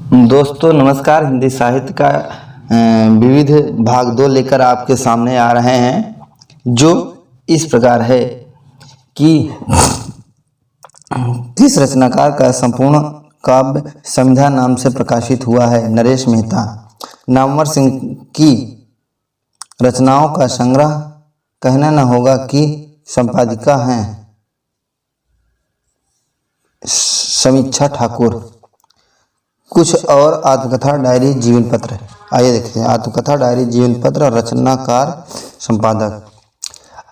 दोस्तों नमस्कार। हिंदी साहित्य का विविध भाग 2 लेकर आपके सामने आ रहे हैं, जो इस प्रकार है कि किस रचनाकार का संपूर्ण काव्य संध्या नाम से प्रकाशित हुआ है। नरेश मेहता। नामवर सिंह की रचनाओं का संग्रह कहना न होगा कि संपादिका हैं समीक्षा ठाकुर। कुछ और आत्मकथा डायरी जीवन पत्र। आइए देखते हैं। आत्मकथा डायरी जीवन पत्र। रचनाकार संपादक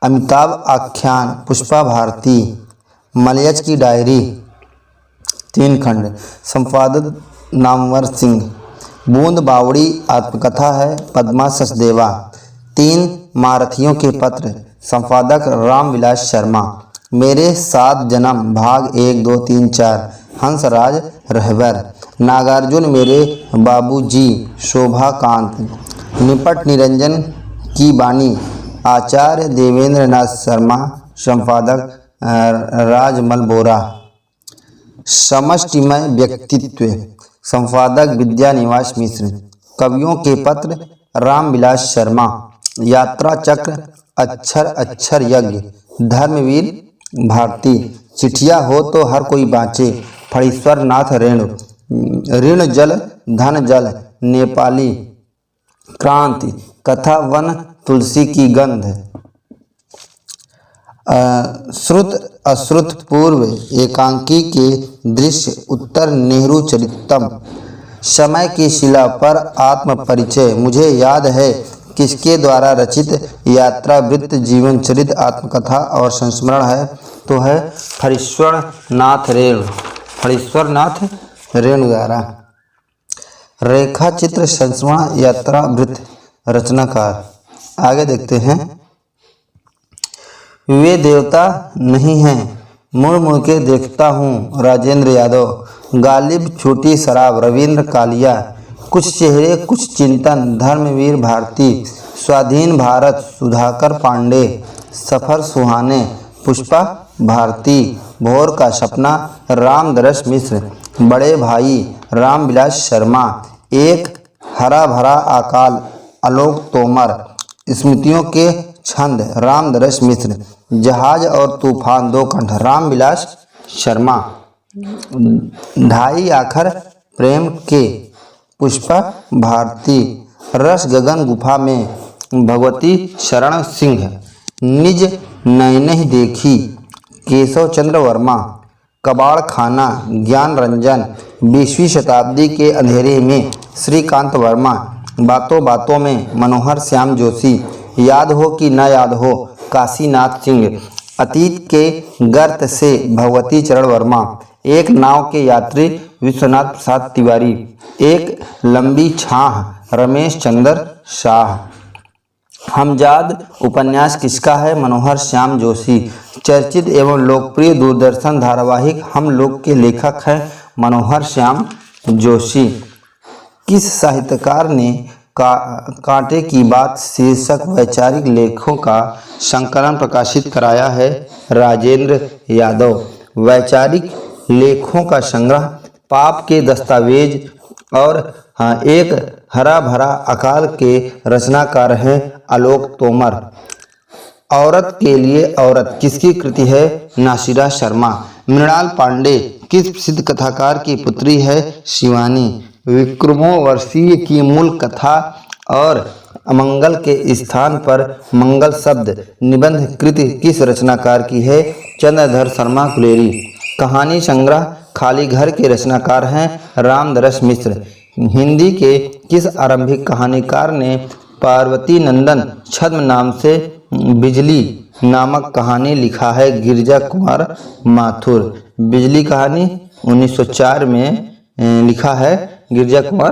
अमिताभ आख्यान पुष्पा भारती। मलयज की डायरी 3 खंड। संपादक नामवर सिंह। बूंद बावड़ी आत्मकथा है पद्मा सचदेवा। 3 महारथियों के पत्र। संपादक रामविलास शर्मा। मेरे 7 जन्म भाग 1 2 3 4। हंसराज रहबर। नागार्जुन मेरे बाबूजी। शोभाकांत। निपट निरंजन की बानी। आचार्य देवेंद्र नाथ शर्मा। संपादक राजमल बोरा। समष्टिमय व्यक्तित्व। संपादक विद्यानिवास मिश्र। कवियों के पत्र। रामविलास शर्मा। यात्रा चक्र। अक्षर अक्षर यज्ञ। धर्मवीर भारती। चिट्ठिया हो तो हर कोई बाँचे। फणीश्वर नाथ रेणु। ऋण जल धन जल। नेपाली क्रांति। कथा वन तुलसी की गंध। श्रुत अश्रुत पूर्व एकांकी के दृश्य। उत्तर नेहरू चरितम। समय की शिला पर आत्म परिचय। मुझे याद है किसके द्वारा रचित यात्रा वृत्त जीवन चरित आत्मकथा और संस्मरण है तो है फणीश्वर नाथ रेणु द्वारा। रेखा चित्र संस्मरण यात्रा वृत्त। रचनाकार आगे देखते हैं। वे देवता नहीं हैं मुड़ मुड़ के देखता हूँ। राजेंद्र यादव। गालिब छोटी शराब। रविंद्र कालिया। कुछ चेहरे कुछ चिंतन। धर्मवीर भारती। स्वाधीन भारत। सुधाकर पांडे। सफर सुहाने। पुष्पा भारती। भोर का सपना। रामदरस मिश्र। बड़े भाई। रामविलास शर्मा। एक हरा भरा अकाल। आलोक तोमर। स्मृतियों के छंद। रामदरस मिश्र। जहाज और तूफान 2 खंड। रामविलास शर्मा। ढाई आखर प्रेम के। पुष्पा भारती। रस गगन गुफा में। भगवती शरण सिंह। निज नैनहि देखी। केशव चंद्र वर्मा। कबाड़ खाना। ज्ञान रंजन। 20वीं शताब्दी के अंधेरे में। श्रीकांत वर्मा। बातों बातों में। मनोहर श्याम जोशी। याद हो कि न याद हो। काशीनाथ सिंह। अतीत के गर्त से। भगवती चरण वर्मा। एक नाव के यात्री। विश्वनाथ प्रसाद तिवारी। एक लंबी छाह। रमेश चंद्र शाह। हमजाद उपन्यास किसका है। मनोहर श्याम जोशी। चर्चित एवं लोकप्रिय दूरदर्शन धारावाहिक हम लोग के लेखक हैं मनोहर श्याम जोशी। किस साहित्यकार ने कांटे की बात शीर्षक वैचारिक लेखों का संकलन प्रकाशित कराया है। राजेंद्र यादव। वैचारिक लेखों का संग्रह। पाप के दस्तावेज और एक हरा भरा अकाल के रचनाकार हैं आलोक तोमर। औरत के लिए औरत किसकी कृति है। नासिरा शर्मा। मृणाल पांडे किस प्रसिद्ध कथाकार की पुत्री है। शिवानी। विक्रमोर्वशीय की मूल कथा और अमंगल के स्थान पर मंगल शब्द निबंध कृति किस रचनाकार की है। चंद्रधर शर्मा कुलेरी। कहानी संग्रह खाली घर के रचनाकार हैं रामदरस मिश्र। हिंदी के किस आरंभिक कहानीकार ने पार्वती नंदन छद्म नाम से बिजली नामक कहानी लिखा है। गिरिजा कुमार माथुर। बिजली कहानी 1904 में लिखा है गिरिजा कुमार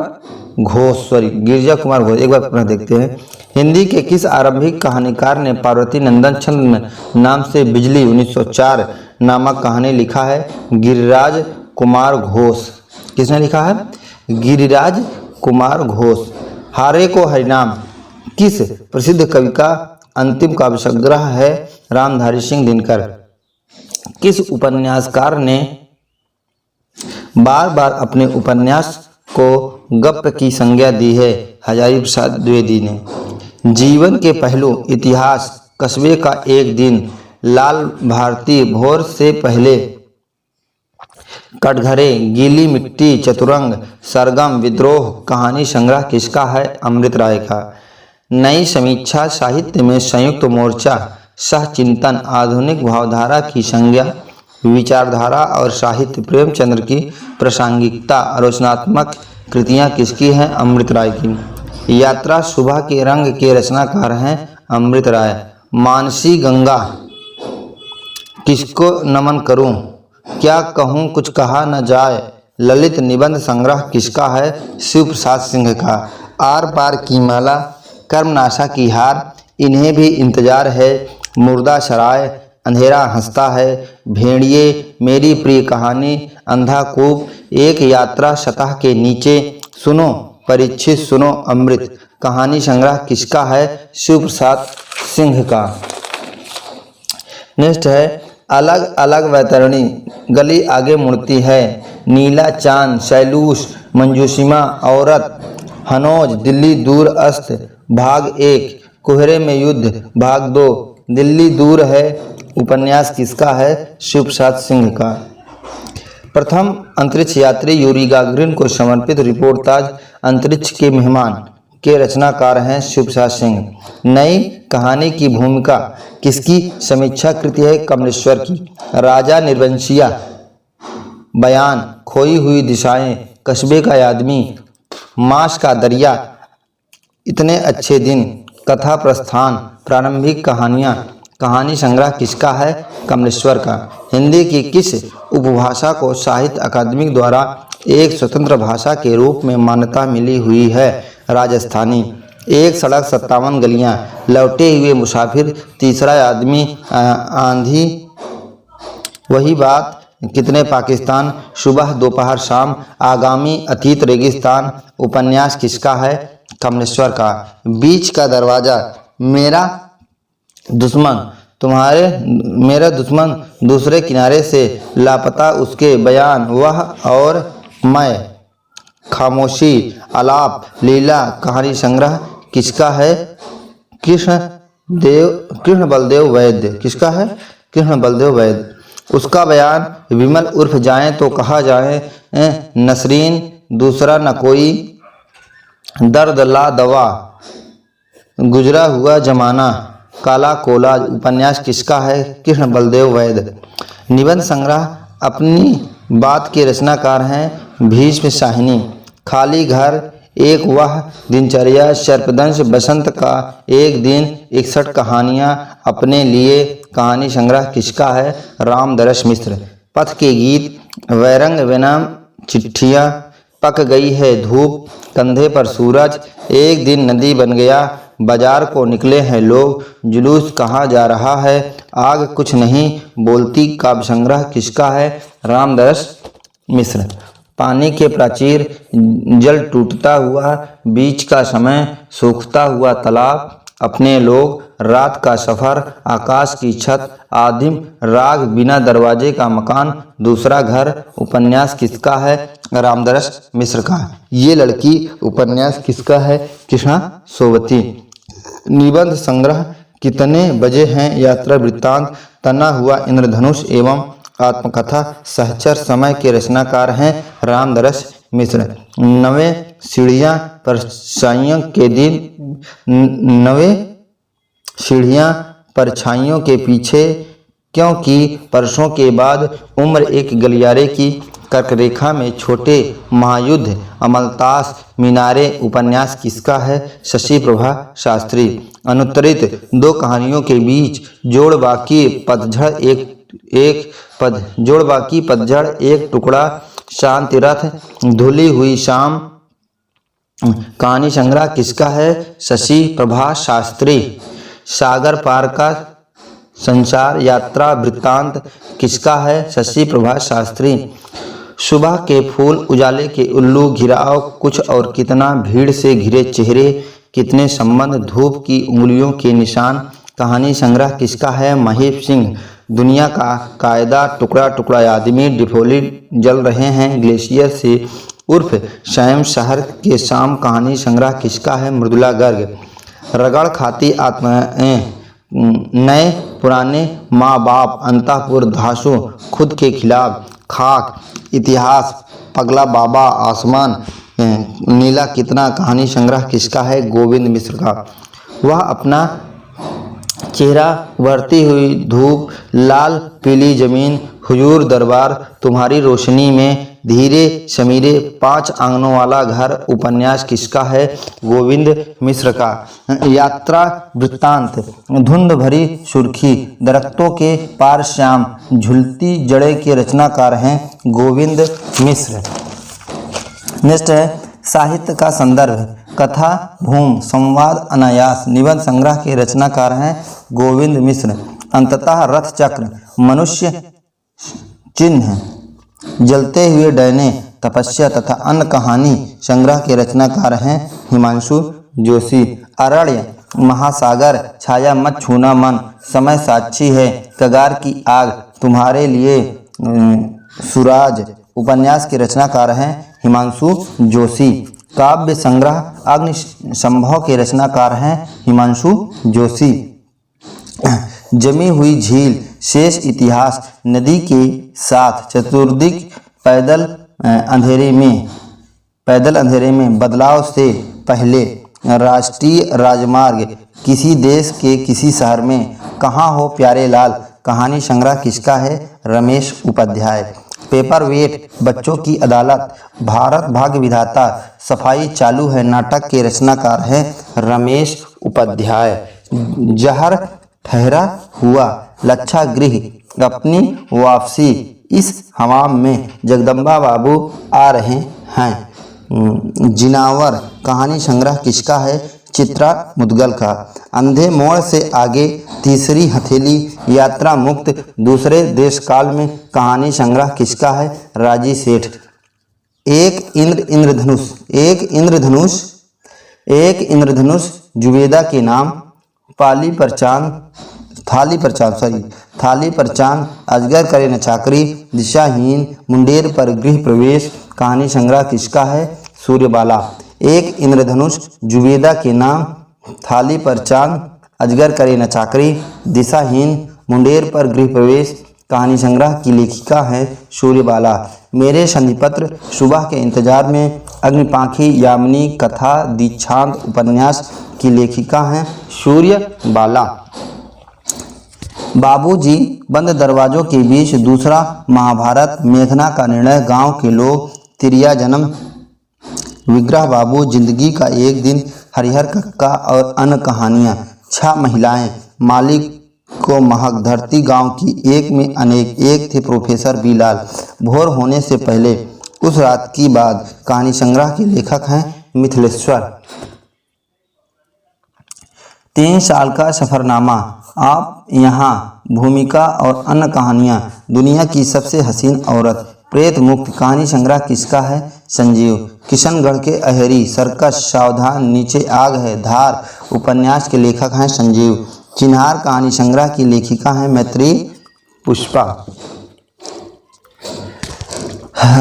घोष। एक बार पुनः देखते हैं। हिंदी के किस आरंभिक कहानीकार ने पार्वती नंदन छद्म नाम से बिजली 1904 नामक कहानी लिखा है। गिरिराज कुमार घोष। किसने लिखा है। गिरिराज कुमार घोष। हारे को हरिनाम किस प्रसिद्ध कवि का अंतिम काव्य संग्रह है। रामधारी सिंह दिनकर। किस उपन्यासकार ने बार बार अपने उपन्यास को गप की संज्ञा दी है हजारी प्रसाद द्विवेदी ने। जीवन के पहलू इतिहास कस्बे का एक दिन। लाल भारती भोर से पहले। कटघरे, गीली मिट्टी, चतुरंग, सरगम, विद्रोह। कहानी संग्रह किसका है? अमृत राय का। नई समीक्षा साहित्य में संयुक्त मोर्चा, सह चिंतन, आधुनिक भावधारा की संज्ञा, विचारधारा और साहित्य। प्रेमचंद्र की प्रासंगिकता, रचनात्मक कृतियाँ किसकी हैं? अमृत राय की। यात्रा सुबह के रंग के रचनाकार हैं अमृत राय। मानसी गंगा, किसको नमन करूं, क्या कहूं कुछ कहा न जाए। ललित निबंध संग्रह किसका है? शिव प्रसाद सिंह का। आर पार की माला, कर्मनाशा की हार, इन्हें भी इंतजार है, मुर्दा सराय, अंधेरा हंसता है, भेड़िए, मेरी प्रिय कहानी, अंधा कूप, एक यात्रा सतह के नीचे, सुनो परीक्षित सुनो अमृत। कहानी संग्रह किसका है? शिव प्रसाद सिंह का। नेक्स्ट है अलग अलग वैतरणी, गली आगे मुड़ती है, नीला चांद, शैलूष, मंजूषिमा, औरत, हनोज, दिल्ली दूर अस्त, भाग 1, कोहरे में युद्ध, भाग 2, दिल्ली दूर है, उपन्यास किसका है? शिव प्रसाद सिंह का। प्रथम अंतरिक्ष यात्री यूरी गागरिन को समर्पित रिपोर्टाज अंतरिक्ष के मेहमान के रचनाकार हैं शिव प्रसाद सिंह। नई कहानी की भूमिका किसकी समीक्षा कृति है? कमलेश्वर की। राजा निर्वंशिया, बयान, खोई हुई दिशाएं, कस्बे का आदमी, मांस का दरिया, इतने अच्छे दिन, कथा प्रस्थान, प्रारंभिक कहानियाँ। कहानी संग्रह किसका है? कमलेश्वर का। हिंदी की किस उपभाषा को साहित्य अकादमी द्वारा एक स्वतंत्र भाषा के रूप में मान्यता मिली हुई है? राजस्थानी। एक सड़क 57 गलियां, लौटे हुए मुसाफिर, तीसरा आदमी, आंधी, वही बात, कितने पाकिस्तान, सुबह दोपहर शाम, आगामी, अतीत, रेगिस्तान। उपन्यास किसका है? कमलेश्वर का। बीच का दरवाजा, मेरा दुश्मन तुम्हारे, मेरा दुश्मन दूसरे किनारे से लापता, उसके बयान, वह और मैं, खामोशी, आलाप, लीला। कहानी संग्रह किसका है? कृष्ण बलदेव वैद्य। किसका है? कृष्ण बलदेव वैद्य। उसका बयान, विमल उर्फ जाएं तो कहा जाए, नसरीन, दूसरा न कोई, दर्द ला दवा, गुजरा हुआ जमाना, काला कोलाज। उपन्यास किसका है? कृष्ण बलदेव वैद्य। निबंध संग्रह अपनी बात के रचनाकार हैं भीष्म शाहिनी। खाली घर, एक वह दिनचर्या, सर्पदंश, बसंत का एक दिन, 61 कहानियाँ अपने लिए। कहानी संग्रह किसका है? रामदरस मिश्र। पथ के गीत, वैरंग विनम, चिट्ठियाँ, पक गई है धूप, कंधे पर सूरज, एक दिन नदी बन गया, बाजार को निकले हैं लोग, जुलूस कहाँ जा रहा है, आग कुछ नहीं बोलती। काव्य संग्रह किसका है? रामदरस मिश्र। पानी के प्राचीर, जल टूटता हुआ, बीच का समय, सूखता हुआ तालाब, अपने लोग, रात का सफर, आकाश की छत, आदिम राग, बिना दरवाजे का मकान, दूसरा घर। उपन्यास किसका है? रामदरस मिश्र का। ये लड़की उपन्यास किसका है? कृष्णा सोवती। निबंध संग्रह कितने बजे हैं? यात्रा वृत्तांत, तना हुआ इंद्रधनुष एवं आत्मकथा, सहचर। समय के रचनाकार हैं रामदरस मिश्र। 9 सीढ़ियाँ परछाइयों के दिन, 9 सीढ़ियाँ परछाइयों के पीछे, क्योंकि परसों के बाद उम्र एक गलियारे की, कर्करेखा में छोटे महायुद्ध, अमलतास, मीनारे। उपन्यास किसका है? शशि प्रभा शास्त्री। अनुत्तरित 2 कहानियों के बीच, जोड़ बाकी पतझड़, पतझड़, एक टुकड़ा, शांति रथ, धुली हुई शाम। कहानी संग्रह किसका है? शशि प्रभा शास्त्री। सागर पार का संसार, यात्रा वृत्तांत किसका है? शशि प्रभा शास्त्री। सुबह के फूल, उजाले के उल्लू, घिराव, कुछ और कितना, भीड़ से घिरे चेहरे, कितने संबंध, धूप की उंगलियों के निशान। कहानी संग्रह किसका है? महीप सिंह। दुनिया का कायदा, टुकड़ा टुकड़ा आदमी, डिफोली जल रहे हैं ग्लेशियर से, उर्फ स्वयं शहर के शाम कहानी संग्रह किसका है? मृदुला गर्ग। रगड़ खाती आत्माएं, नए पुराने माँ बाप, अंतःपुर, धांसू, खुद के खिलाफ, खाक, इतिहास, पगला बाबा, आसमान नीला कितना कहानी संग्रह किसका है? गोविंद मिश्र का। वह अपना चेहरा, बढ़ती हुई धूप, लाल पीली जमीन, हुजूर दरबार, तुम्हारी रोशनी में, धीरे समीरे, 5 आंगनों वाला घर उपन्यास किसका है? गोविंद मिश्र का। यात्रा वृत्तांत, धुंध भरी सुर्खी, दरख्तों के पार श्याम, झुलती जड़ें के रचनाकार हैं गोविंद मिश्र। नेक्स्ट है साहित्य का संदर्भ, कथा भूम, संवाद अनायास, निबंध संग्रह के रचनाकार हैं गोविंद मिश्र। अंततः रथ चक्र, मनुष्य चिन्ह, जलते हुए डैने, तपस्या तथा अन्य कहानी संग्रह के रचनाकार हैं हिमांशु जोशी। अरण्य, महासागर, छाया मत छूना मन, समय साक्षी है, कगार की आग, तुम्हारे लिए सूरज उपन्यास के रचनाकार हैं हिमांशु जोशी। काव्य संग्रह अग्निसंभव के रचनाकार हैं हिमांशु जोशी। जमी हुई झील, शेष इतिहास, नदी के साथ, चतुर्दिक, पैदल अंधेरे में, बदलाव से पहले, राष्ट्रीय राजमार्ग, किसी देश के किसी शहर में, कहाँ हो प्यारे लाल कहानी संग्रह किसका है? रमेश उपाध्याय। पेपर वेट, बच्चों की अदालत, भारत भाग्य विधाता, सफाई चालू है नाटक के रचनाकार हैं रमेश उपाध्याय। जहर ठहरा हुआ, लच्छागृह, अपनी वापसी, इस हमाम में, जगदम्बा बाबू आ रहे हैं। जिनावर कहानी संग्रह किसका है? चित्रा मुदगल का। अंधे मोड़ से आगे, तीसरी हथेली, यात्रा मुक्त, दूसरे देश काल में कहानी संग्रह किसका है? राजी सेठ। एक इंद्रधनुष जुबेदा के नाम, थाली पर चांद, अजगर करे न चाकरी, दिशाहीन, मुंडेर पर गृह प्रवेश कहानी संग्रह किसका है? सूर्यबाला। एक इंद्रधनुष जुबेदा के नाम, थाली पर चांद, अजगर करे न चाकरी, दिशाहीन, मुंडेर पर गृह प्रवेश कहानी संग्रह की लेखिका है सूर्यबाला। मेरे संधिपत्र, सुबह के इंतजार में, अग्निपाखी, यामिनी, कथा, दीक्षांत उपन्यास की लेखिका हैं सूर्यबाला। बाबूजी, बंद दरवाजों के बीच, दूसरा महाभारत, मेघना का निर्णय, गांव के लोग, तिरिया जन्म, विग्रह बाबू, जिंदगी का एक दिन, हरिहर कक्का और अन्य कहानियाँ, 6 महिलाएं, मालिक को महक, धरती गांव की, एक में अनेक, एक थे प्रोफेसर बीलाल, भोर होने से पहले, उस रात की बात कहानी संग्रह के लेखक हैं मिथिलेश्वर। 3 साल का सफरनामा, आप यहाँ, भूमिका और अन्य कहानियाँ, दुनिया की सबसे हसीन औरत, प्रेत मुक्त कहानी संग्रह किसका है? संजीव। किशनगढ़ के अहेरी, सर्कस, सावधान, नीचे आग है, धार उपन्यास के लेखक हैं संजीव। चिन्हार कहानी संग्रह की लेखिका हैं मैत्री पुष्पा।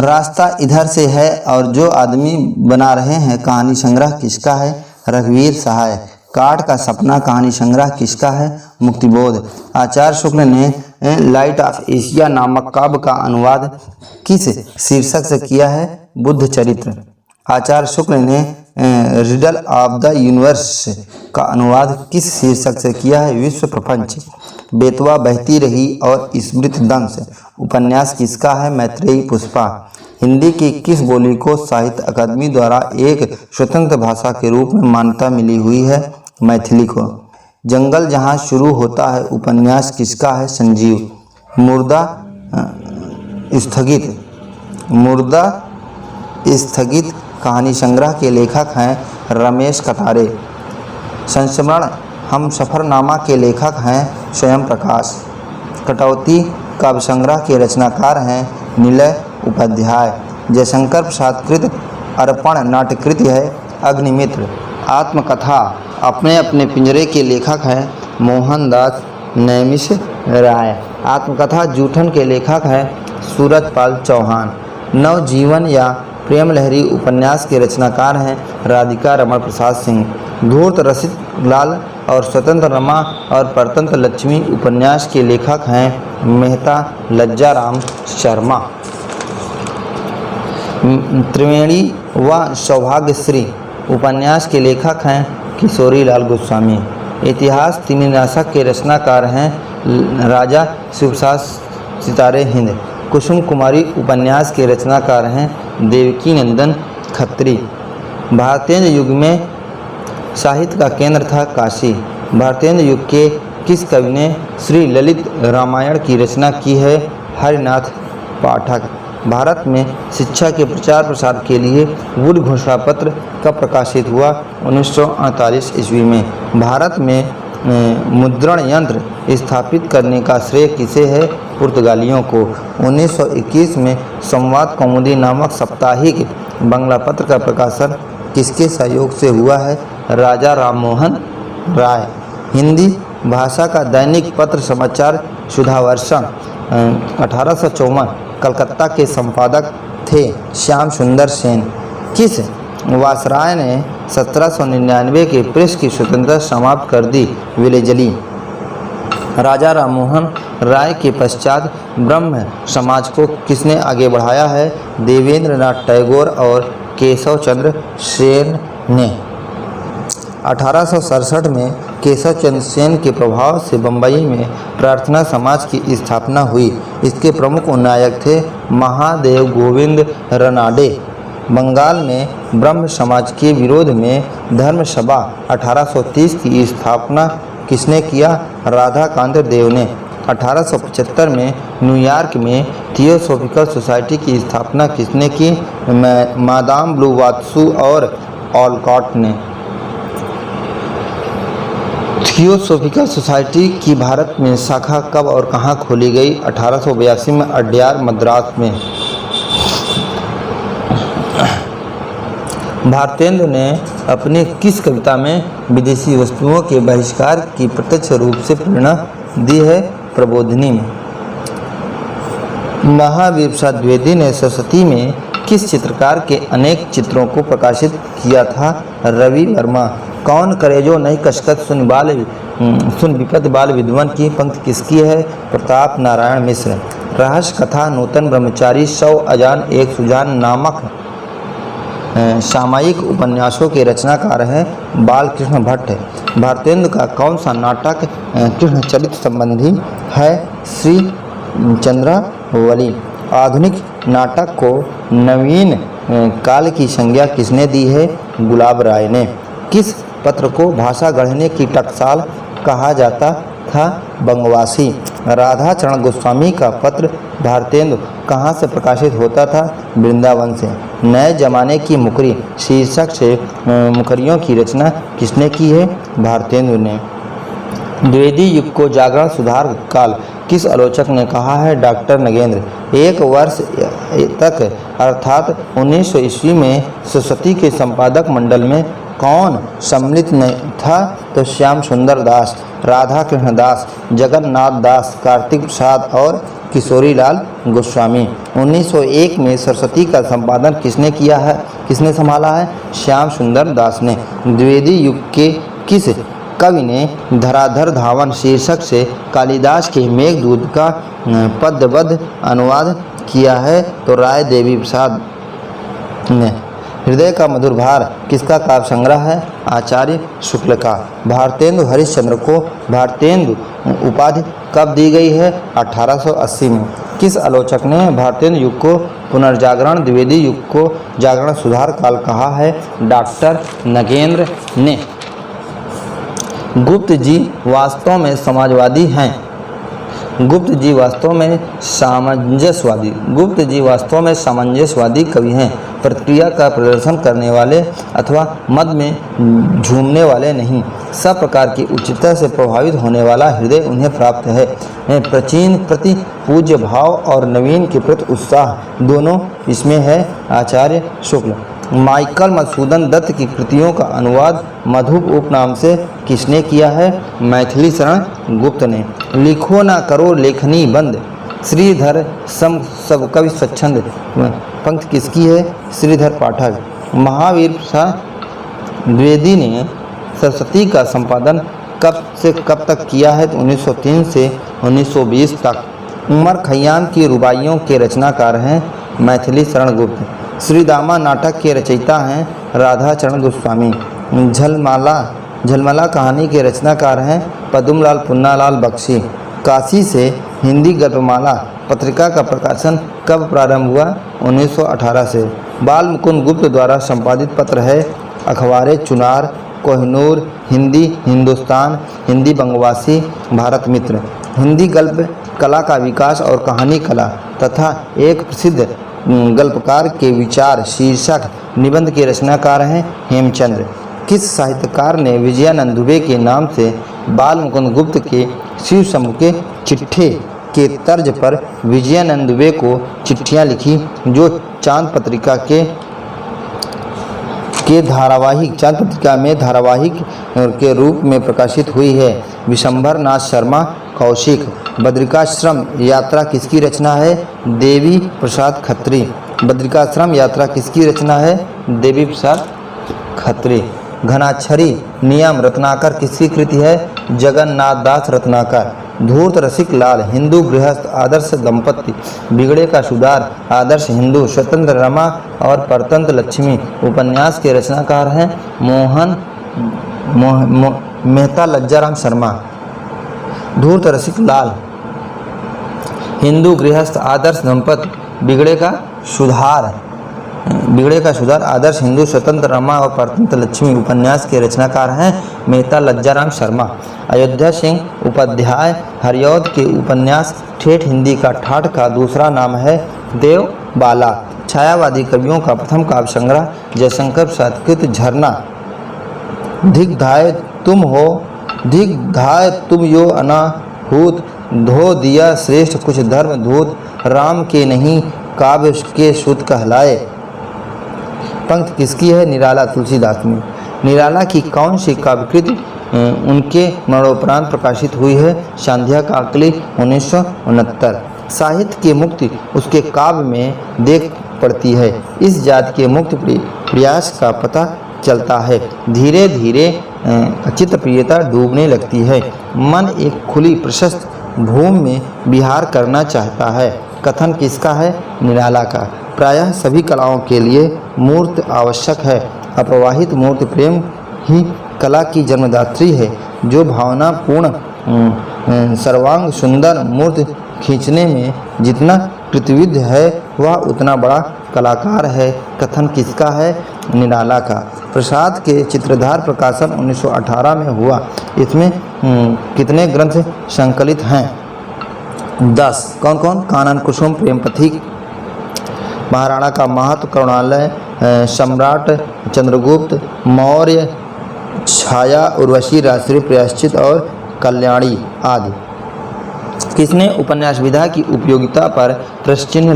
रास्ता इधर से है और जो आदमी बना रहे हैं कहानी संग्रह किसका है? रघुवीर सहाय। काट का सपना कहानी संग्रह किसका है? मुक्तिबोध। आचार्य शुक्ल ने लाइट ऑफ एशिया नामक काव्य का अनुवाद किस शीर्षक से किया है? बुद्ध चरित्र। आचार्य शुक्ल ने रिडल ऑफ द यूनिवर्स का अनुवाद किस शीर्षक से किया है? विश्व प्रपंच। बेतवा बहती रही और स्मृत दंश उपन्यास किसका है? मैत्रेयी पुष्पा। हिंदी की किस बोली को साहित्य अकादमी द्वारा एक स्वतंत्र भाषा के रूप में मान्यता मिली हुई है? मैथिली को। जंगल जहां शुरू होता है उपन्यास किसका है? संजीव। मुर्दा स्थगित कहानी संग्रह के लेखक हैं रमेश कटारे। संस्मरण हम सफरनामा के लेखक हैं स्वयं प्रकाश। कटौती काव्य संग्रह के रचनाकार हैं निलय उपाध्याय। जयशंकर प्रसाद कृत अर्पण नाट्यकृति है अग्निमित्र। आत्मकथा अपने अपने पिंजरे के लेखक हैं मोहनदास नैमिष राय। आत्मकथा जूठन के लेखक हैं सूरजपाल चौहान। नवजीवन या प्रेम लहरी उपन्यास के रचनाकार हैं राधिका रमण प्रसाद सिंह। धूर्त रसिक लाल और स्वतंत्र रमा और परतंत्र लक्ष्मी उपन्यास के लेखक हैं मेहता लज्जाराम शर्मा। त्रिवेणी व सौभाग्यश्री उपन्यास के लेखक हैं किशोरीलाल गोस्वामी। इतिहास तिमिनाशक के रचनाकार हैं राजा शिवसास सितारे हिंद। कुसुम कुमारी उपन्यास के रचनाकार हैं देवकी नंदन खत्री। भारतेंद्र युग में साहित्य का केंद्र था काशी। भारतेंद्र युग के किस कवि ने श्री ललित रामायण की रचना की है? हरिनाथ पाठक। भारत में शिक्षा के प्रचार प्रसार के लिए वुड घोषणा पत्र कब प्रकाशित हुआ? 1948 ईस्वी में। भारत में मुद्रण यंत्र स्थापित करने का श्रेय किसे है? पुर्तगालियों को। 1921 में संवाद कौमुदी नामक साप्ताहिक बंगला पत्र का प्रकाशन किसके सहयोग से हुआ है? राजा राममोहन राय। हिंदी भाषा का दैनिक पत्र समाचार सुधावर्षण 1854 कलकत्ता के संपादक थे श्याम सुंदर सेन। किस वासराय ने 1799 के प्रेस की स्वतंत्रता समाप्त कर दी? विलेजली। राजा राममोहन राय के पश्चात ब्रह्म समाज को किसने आगे बढ़ाया है? देवेंद्र नाथ टैगोर और केशव चंद्र सेन ने। 1867 में केशव चंद्र सेन के प्रभाव से बम्बई में प्रार्थना समाज की स्थापना हुई। इसके प्रमुख नायक थे महादेव गोविंद रनाडे। बंगाल में ब्रह्म समाज के विरोध में धर्म सभा 1830 की स्थापना किसने किया? राधाकांत देव ने। 1875 में न्यूयॉर्क में थियोसॉफिकल सोसाइटी की स्थापना किसने की? मादाम ब्लूवात्सु और ऑलकॉट ने। थियोसॉफिकल सोसाइटी की भारत में शाखा कब और कहाँ खोली गई? 1882 में अड्यार मद्रास में। भारतेंदु ने अपनी किस कविता में विदेशी वस्तुओं के बहिष्कार की प्रत्यक्ष रूप से प्रेरणा दी है? प्रबोधिनी में। महावीर प्रसाद द्विवेदी ने सरस्वती में किस चित्रकार के अनेक चित्रों को प्रकाशित किया था? रवि वर्मा। कौन करेजो नहीं कशकत सुन विपद बाल विद्वान की पंक्ति किसकी है? प्रताप नारायण मिश्र। रहस्य कथा नूतन ब्रह्मचारी 100 अजान एक सुजान नामक सामायिक उपन्यासों के रचनाकार हैं बालकृष्ण भट्ट। भारतेंदु का कौन सा नाटक कृष्ण चरित्र संबंधी है? श्री चंद्रावली। आधुनिक नाटक को नवीन काल की संज्ञा किसने दी है? गुलाब राय ने। किस पत्र को भाषा गढ़ने की टकसाल कहा जाता था? बंगवासी। राधा चरण गोस्वामी का पत्र भारतेंदु कहाँ से प्रकाशित होता था? वृंदावन से। नए जमाने की मुकरी शीर्षक से मुकरियों की रचना किसने की है? भारतेंदु ने। द्विवेदी युग को जागरण सुधार काल किस आलोचक ने कहा है? डॉक्टर नगेंद्र। एक वर्ष तक अर्थात 1900 ईस्वी में सरस्वती के संपादक मंडल में कौन सम्मिलित नहीं था? तो श्याम सुंदर दास, राधा कृष्ण दास, जगन्नाथ दास, कार्तिक प्रसाद और किशोरीलाल गोस्वामी। 1901 में सरस्वती का संपादन किसने किया है? किसने संभाला है? श्याम सुंदर दास ने। द्विवेदी युग के किस कवि ने धराधर धावन शीर्षक से कालिदास के मेघदूत का पद्यबद्ध अनुवाद किया है? तो राय देवी प्रसाद ने। हृदय का मधुर भार किसका काव्य संग्रह है? आचार्य शुक्ल का। भारतेंदु हरिश्चंद्र को भारतेंदु उपाधि कब दी गई है? 1880 में। किस आलोचक ने भारतेंदु युग को पुनर्जागरण, द्विवेदी युग को जागरण सुधार काल कहा है? डॉक्टर नगेंद्र ने। गुप्त जी वास्तव में समाजवादी हैं। गुप्त जी वास्तव में सामंजस्यवादी कवि हैं। प्रक्रिया का प्रदर्शन करने वाले अथवा मद में झूमने वाले नहीं। सब प्रकार की उच्चता से प्रभावित होने वाला हृदय उन्हें प्राप्त है। प्राचीन प्रति पूज्य भाव और नवीन के प्रति उत्साह दोनों इसमें है। आचार्य शुक्ल। माइकल मधुसूदन दत्त की कृतियों का अनुवाद मधुप उपनाम से किसने किया है? मैथिली शरण गुप्त ने। लिखो ना करो लेखनी बंद, श्रीधर सम सब कवि स्वच्छंद पंक्ति किसकी है? श्रीधर पाठक। महावीर प्रसाद द्विवेदी ने सरस्वती का संपादन कब से कब तक किया है? तो 1903 से 1920 तक। उमर खयाम की रुबाइयों के रचनाकार हैं मैथिली शरण गुप्त। श्रीदामा नाटक के रचयिता हैं राधा चरण गोस्वामी। झलमला कहानी के रचनाकार हैं पद्मलाल पुन्नालाल बख्शी। काशी से हिंदी गल्पमाला पत्रिका का प्रकाशन कब प्रारंभ हुआ? 1918 से। बाल मुकुंद गुप्त द्वारा संपादित पत्र है अखबारे चुनार, कोहिनूर, हिंदी हिंदुस्तान, हिंदी बंगवासी, भारत मित्र। हिंदी गल्प कला का विकास और कहानी कला तथा एक प्रसिद्ध गल्पकार के विचार शीर्षक निबंध के रचनाकार हैं हेमचंद्र। किस साहित्यकार ने विजयानंद दुबे के नाम से बाल मुकुंद गुप्त के शिव शंभु के चिट्ठे के तर्ज पर विजयानंद दुबे को चिट्ठियां लिखी जो चांद पत्रिका में धारावाहिक के रूप में प्रकाशित हुई है? विशंभर नाथ शर्मा कौशिक। बद्रिकाश्रम यात्रा किसकी रचना है? देवी प्रसाद खत्री। बद्रिकाश्रम यात्रा किसकी रचना है? देवी प्रसाद खत्री। घनाक्षरी नियम रत्नाकर किसकी कृति है? जगन्नाथ दास रत्नाकर। धूर्त रसिक लाल हिंदू गृहस्थ आदर्श दंपति। बिगड़े का सुधार आदर्श हिंदू। स्वतंत्र रमा और परतंत्र लक्ष्मी उपन्यास के रचनाकार हैं मेहता लज्जाराम शर्मा। धूर्त रसिक लाल हिंदू गृहस्थ आदर्श दंपति। बिगड़े का सुधार आदर्श हिंदू। स्वतंत्र रमा और परतंत्र लक्ष्मी उपन्यास के रचनाकार हैं मेहता लज्जाराम शर्मा। अयोध्या सिंह उपाध्याय हरिऔध के उपन्यास ठेठ हिंदी का ठाठ का दूसरा नाम है देवबाला। छायावादी कवियों का प्रथम काव्य संग्रह जयशंकर प्रसाद कृत झरना। धिग्धाय तुम यो अनाहूत धो दिया श्रेष्ठ कुछ धर्म धूत राम के नहीं काव्य के सुत कहलाए। पंक्ति किसकी है? निराला तुलसीदास में। निराला की कौन सी काव्यकृति उनके मरणोपरांत प्रकाशित हुई है? सांध्या काकली 1969। साहित्य की मुक्ति उसके काव्य में देख पड़ती है। इस जाति के मुक्त प्रयास का पता चलता है। धीरे धीरे चित्त प्रियता डूबने लगती है। मन एक खुली प्रशस्त भूमि में विहार करना चाहता है। कथन किसका है? निराला का। प्रायः सभी कलाओं के लिए मूर्त आवश्यक है। अप्रवाहित मूर्त प्रेम ही कला की जन्मदात्री है। जो भावनापूर्ण सर्वांग सुंदर मूर्त खींचने में जितना कृतविद है वह उतना बड़ा कलाकार है। कथन किसका है? निराला का। प्रसाद के चित्रधार प्रकाशन 1918 में हुआ। इसमें कितने ग्रंथ संकलित हैं? 10। कौन कौन? कानन कुसुम, प्रेम पथिक, महाराणा का महत्व, करुणालय, सम्राट चंद्रगुप्त मौर्य, छाया, उर्वशी, राष्ट्रीय प्रायश्चित और कल्याणी आदि। किसने उपन्यास विधा की उपयोगिता पर प्रश्न चिन्ह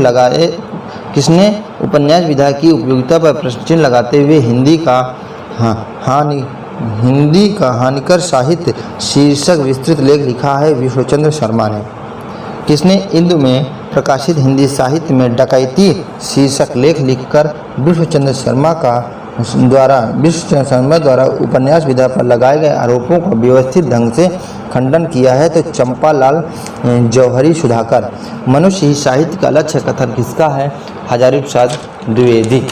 लगाते हुए हिंदी का हानिकर साहित्य शीर्षक विस्तृत लेख लिखा है? विश्वचंद्र शर्मा ने। किसने इंदु में प्रकाशित हिंदी साहित्य में डकैती शीर्षक लेख लिखकर विश्वचंद्र शर्मा द्वारा उपन्यास विधा पर लगाए गए आरोपों का व्यवस्थित ढंग से खंडन किया है? तो चंपालाल जौहरी सुधाकर। मनुष्य ही साहित्य का लक्ष्य। कथन किसका है? हजारी प्रसाद द्विवेदी।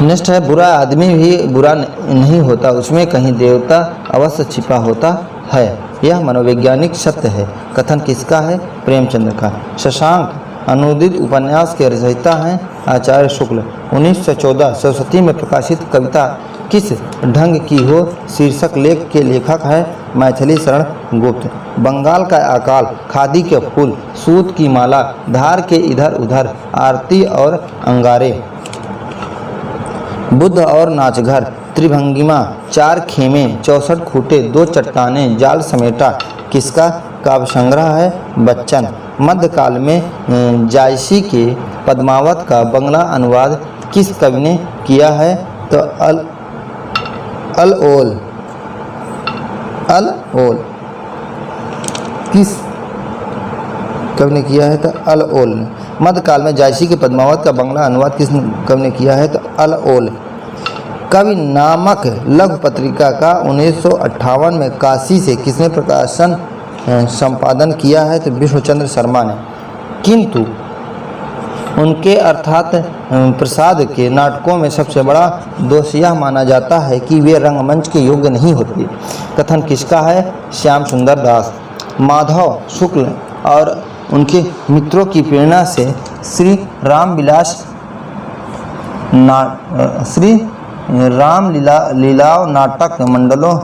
नेक्स्ट है बुरा आदमी भी बुरा नहीं होता, उसमें कहीं देवता अवश्य छिपा होता है। यह मनोवैज्ञानिक सत्य है। कथन किसका है? प्रेमचंद्र का। शशांक अनुदित उपन्यास के रचयिता हैं आचार्य शुक्ल। 1914 सरस्वती में प्रकाशित कविता किस ढंग की हो शीर्षक लेख के लेखक है मैथिली शरण गुप्त। बंगाल का अकाल, खादी के फूल, सूत की माला, धार के इधर उधर, आरती और अंगारे, बुद्ध और नाचघर, त्रिभंगिमा, चार खेमे, 64 खूटे, दो चट्टानें, जाल समेटा किसका काव्य संग्रह है? बच्चन। मध्यकाल में जायसी के पद्मावत का बंगला अनुवाद किस कवि ने किया है? तो अल ओल किस कवि ने किया है? तो अल ओल ने। मध्यकाल में जायसी के पद्मावत का बांग्ला अनुवाद किस कवि ने किया है? तो अल ओल कवि नामक लघु पत्रिका का 1958 में काशी से किसने प्रकाशन संपादन किया है? तो विश्वचंद्र शर्मा ने। किंतु उनके अर्थात प्रसाद के नाटकों में सबसे बड़ा दोष यह माना जाता है कि वे रंगमंच के योग्य नहीं होते। कथन किसका है? श्याम सुंदर दास। माधव शुक्ल और उनके मित्रों की प्रेरणा से श्री राम लीलाओं नाटक मंडलों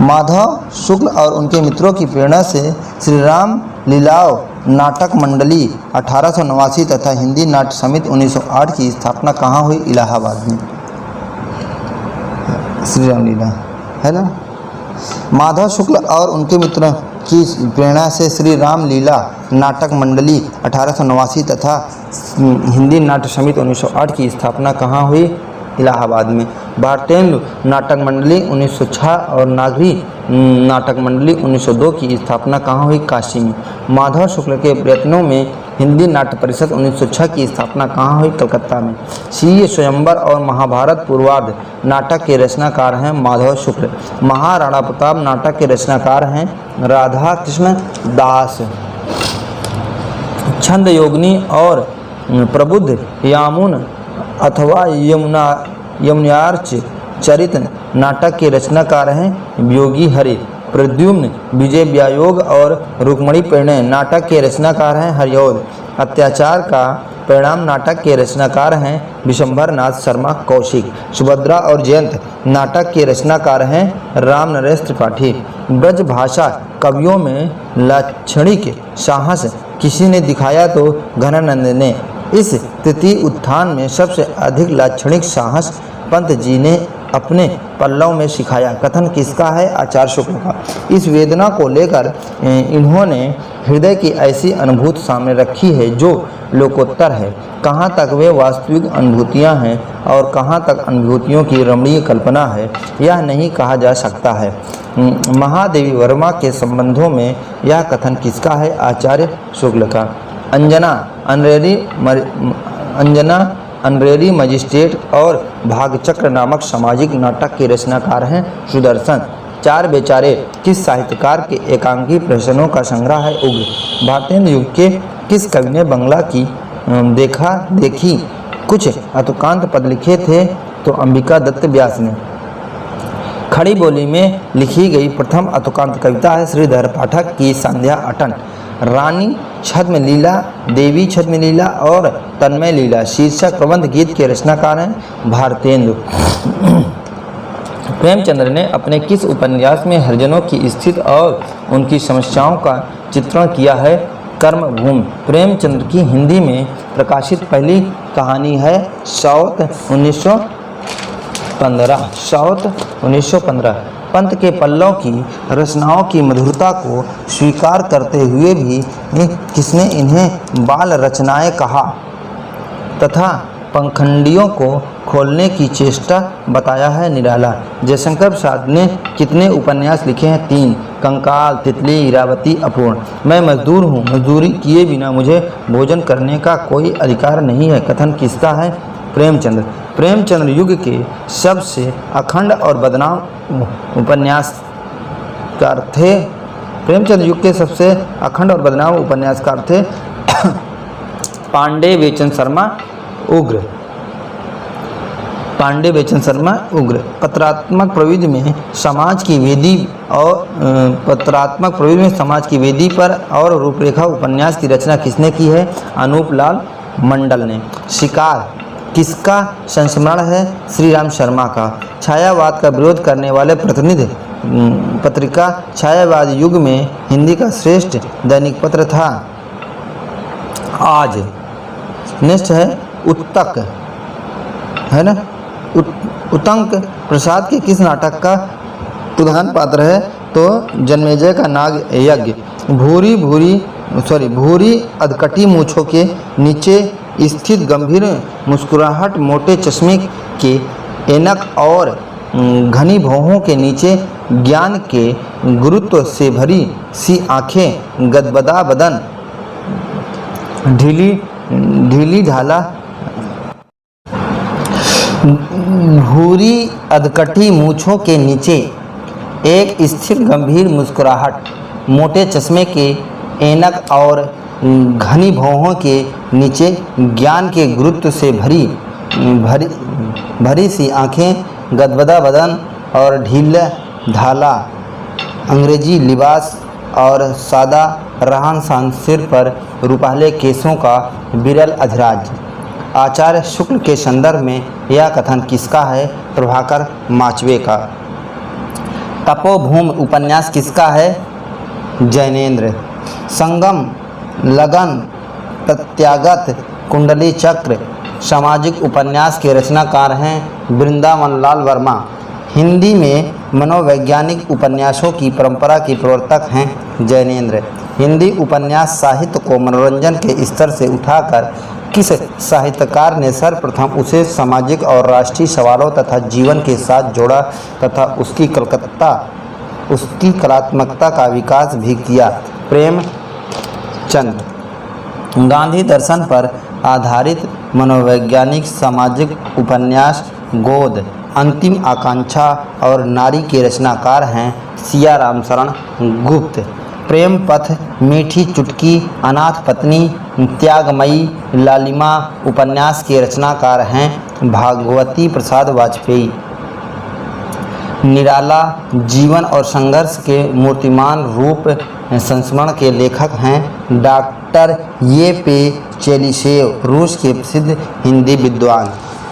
माधव शुक्ल और उनके मित्रों की प्रेरणा से श्री राम लीलाओं नाटक मंडली 1889 तथा हिंदी नाट्य समिति 1908 की स्थापना कहाँ हुई? इलाहाबाद में। श्री राम लीला है ना। माधव शुक्ल और उनके मित्रों की प्रेरणा से श्री राम लीला नाटक मंडली 1889 तथा हिंदी नाट्य समिति 1908 की स्थापना कहाँ हुई? इलाहाबाद में। भारतेंदु नाटक मंडली 1906 और नागरी नाटक मंडली 1902 की स्थापना कहाँ हुई? काशी में। माधव शुक्ल के प्रयत्नों में हिंदी नाट्य परिषद 1906 की स्थापना कहाँ हुई? कलकत्ता में। सी स्वयंवर और महाभारत पूर्वार्ध नाटक के रचनाकार हैं माधव शुक्ल। महाराणा प्रताप नाटक के रचनाकार हैं राधा कृष्ण दास। छंद योगिनी और प्रबुद्ध यामुन अथवा यमुनार्च चरित नाटक के रचनाकार हैं योगी हरि। प्रद्युम्न विजय व्यायोग और रुक्मणी परिणय नाटक के रचनाकार हैं हरिऔध। अत्याचार का परिणाम नाटक के रचनाकार हैं विशंभर नाथ शर्मा कौशिक। सुभद्रा और जयंत नाटक के रचनाकार हैं राम नरेश त्रिपाठी। ब्रज भाषा कवियों में लाक्षणिक साहस किसी ने दिखाया तो घनानंद ने। इस तृतीय उत्थान में सबसे अधिक लाक्षणिक साहस पंत जी ने अपने पल्लव में सिखाया। कथन किसका है? आचार्य शुक्ल का। इस वेदना को लेकर इन्होंने हृदय की ऐसी अनुभूति सामने रखी है जो लोकोत्तर है। कहाँ तक वे वास्तविक अनुभूतियाँ हैं और कहाँ तक अनुभूतियों की रमणीय कल्पना है यह नहीं कहा जा सकता है। महादेवी वर्मा के संबंधों में यह कथन किसका है? आचार्य शुक्ल का। अंजना अनरेरी मजिस्ट्रेट और भागचक्र नामक सामाजिक नाटक के रचनाकार हैं सुदर्शन। चार बेचारे किस साहित्यकार के एकांकी प्रश्नों का संग्रह है? उग्र। भारतेंदु युग के किस कवि ने बंगला की देखा देखी कुछ अतुकांत पद लिखे थे? तो अंबिका दत्त व्यास ने। खड़ी बोली में लिखी गई प्रथम अतुकांत कविता है श्रीधर पाठक की संध्या अटन। रानी छद्म लीला, देवी छद्म लीला और तन्मय लीला शीर्षक प्रबंध गीत के रचनाकार हैं भारतेंदु। प्रेमचंद्र ने अपने किस उपन्यास में हरिजनों की स्थिति और उनकी समस्याओं का चित्रण किया है? कर्मभूमि। प्रेमचंद्र की हिंदी में प्रकाशित पहली कहानी है सौत 1915। पंत के पल्लव की रचनाओं की मधुरता को स्वीकार करते हुए भी किसने इन्हें बाल रचनाएं कहा तथा पंखंडियों को खोलने की चेष्टा बताया है? निराला। जयशंकर प्रसाद ने कितने उपन्यास लिखे हैं? 3। कंकाल, तितली, इरावती, अपूर्ण। मैं मजदूर हूँ, मजदूरी किए बिना मुझे भोजन करने का कोई अधिकार नहीं है। कथन किसका है? प्रेमचंद्र। प्रेमचंद्र युग के सबसे अखंड और बदनाम उपन्यासकार थे। प्रेमचंद्र युग के सबसे अखंड और बदनाम उपन्यासकार थे पांडे बेचन शर्मा उग्र। पांडे बेचन शर्मा उग्र। पत्रात्मक प्रविधि में समाज की वेदी पर और रूपरेखा उपन्यास की रचना किसने की है? अनूप लाल मंडल ने। शिकार किसका संस्मरण है? श्री राम शर्मा का। छायावाद का विरोध करने वाले प्रतिनिधि पत्रिका छायावाद युग में हिंदी का श्रेष्ठ दैनिक पत्र था आज। नेक्स्ट है उत्तक, है ना। उत्तंक प्रसाद के किस नाटक का प्रधान पात्र है? तो जन्मेजय का नाग यज्ञ। भूरी अधकटी मूछों के नीचे स्थित गंभीर मुस्कुराहट, मोटे चश्मे के ऐनक और घनी भौहों के नीचे ज्ञान के गुरुत्व से भरी सी आँखें, गदबदा बदन, ढीली ढाला भूरी अधकटी मूछों के नीचे एक स्थिर गंभीर मुस्कुराहट, मोटे चश्मे के ऐनक और घनी भौहों के नीचे ज्ञान के गुरुत्व से भरी सी आंखें, गदगदा बदन और ढीला ढाला अंग्रेजी लिबास और सादा रहन सहन, सिर पर रुपहले केसों का विरल अधिराज। आचार्य शुक्ल के संदर्भ में यह कथन किसका है? प्रभाकर माचवे का। तपोभूमि उपन्यास किसका है? जैनेन्द्र। संगम, लगन, प्रत्यागत, कुंडली चक्र सामाजिक उपन्यास के रचनाकार हैं वृंदावन लाल वर्मा। हिंदी में मनोवैज्ञानिक उपन्यासों की परंपरा के प्रवर्तक हैं जैनेन्द्र। हिंदी उपन्यास साहित्य को मनोरंजन के स्तर से उठाकर किस साहित्यकार ने सर्वप्रथम उसे सामाजिक और राष्ट्रीय सवालों तथा जीवन के साथ जोड़ा तथा उसकी कलात्मकता का विकास भी किया? प्रेमचंद। गांधी दर्शन पर आधारित मनोवैज्ञानिक सामाजिक उपन्यास गोद, अंतिम आकांक्षा और नारी के रचनाकार हैं सिया राम शरण गुप्त। प्रेम पथ, मीठी चुटकी, अनाथ पत्नी, त्यागमयी, लालिमा उपन्यास के रचनाकार हैं भागवती प्रसाद वाजपेयी। निराला जीवन और संघर्ष के मूर्तिमान रूप संस्मरण के लेखक हैं डॉक्टर ये.पे. चेलीसेव, रूस के प्रसिद्ध हिंदी विद्वान।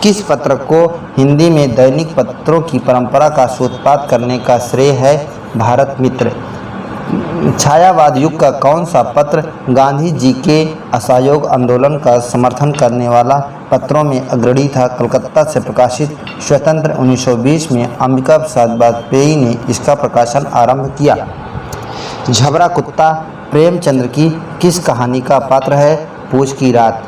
किस पत्र को हिंदी में दैनिक पत्रों की परंपरा का सूत्रपात करने का श्रेय है? भारत मित्र। छायावाद युग का कौन सा पत्र गांधी जी के असहयोग आंदोलन का समर्थन करने वाला पत्रों में अग्रणी था? कलकत्ता से प्रकाशित स्वतंत्र 1920 में अंबिका प्रसाद वाजपेयी ने इसका प्रकाशन आरंभ किया। झबरा कुत्ता प्रेमचंद्र की किस कहानी का पात्र है? पूछ की रात।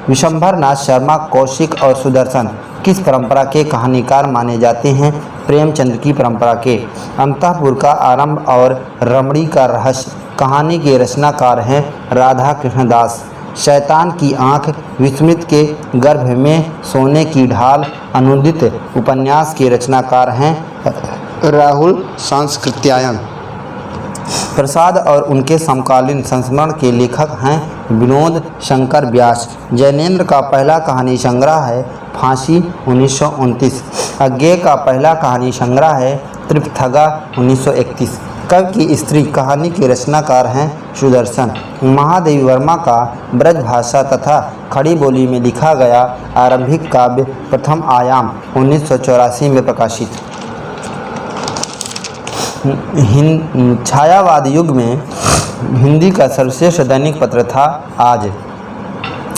विशंभर नाथ शर्मा, कौशिक और सुदर्शन किस परंपरा के कहानीकार माने जाते हैं? प्रेमचंद्र की परंपरा के। अंतःपुर का आरंभ और रमणी का रहस्य कहानी के रचनाकार हैं राधा कृष्णदास। शैतान की आंख, विस्मित के गर्भ में सोने की ढाल अनुदित उपन्यास के रचनाकार हैं राहुल सांस्कृत्यायन। प्रसाद और उनके समकालीन संस्मरण के लेखक हैं विनोद शंकर व्यास। जैनेन्द्र का पहला कहानी संग्रह है फांसी 1929। अज्ञेय का पहला कहानी संग्रह है त्रिपथगा 1931। कवि की स्त्री कहानी के रचनाकार हैं सुदर्शन। महादेवी वर्मा का ब्रजभाषा तथा खड़ी बोली में लिखा गया आरंभिक काव्य प्रथम आयाम 1984 में प्रकाशित। छायावाद युग में हिंदी का सर्वश्रेष्ठ दैनिक पत्र था आज।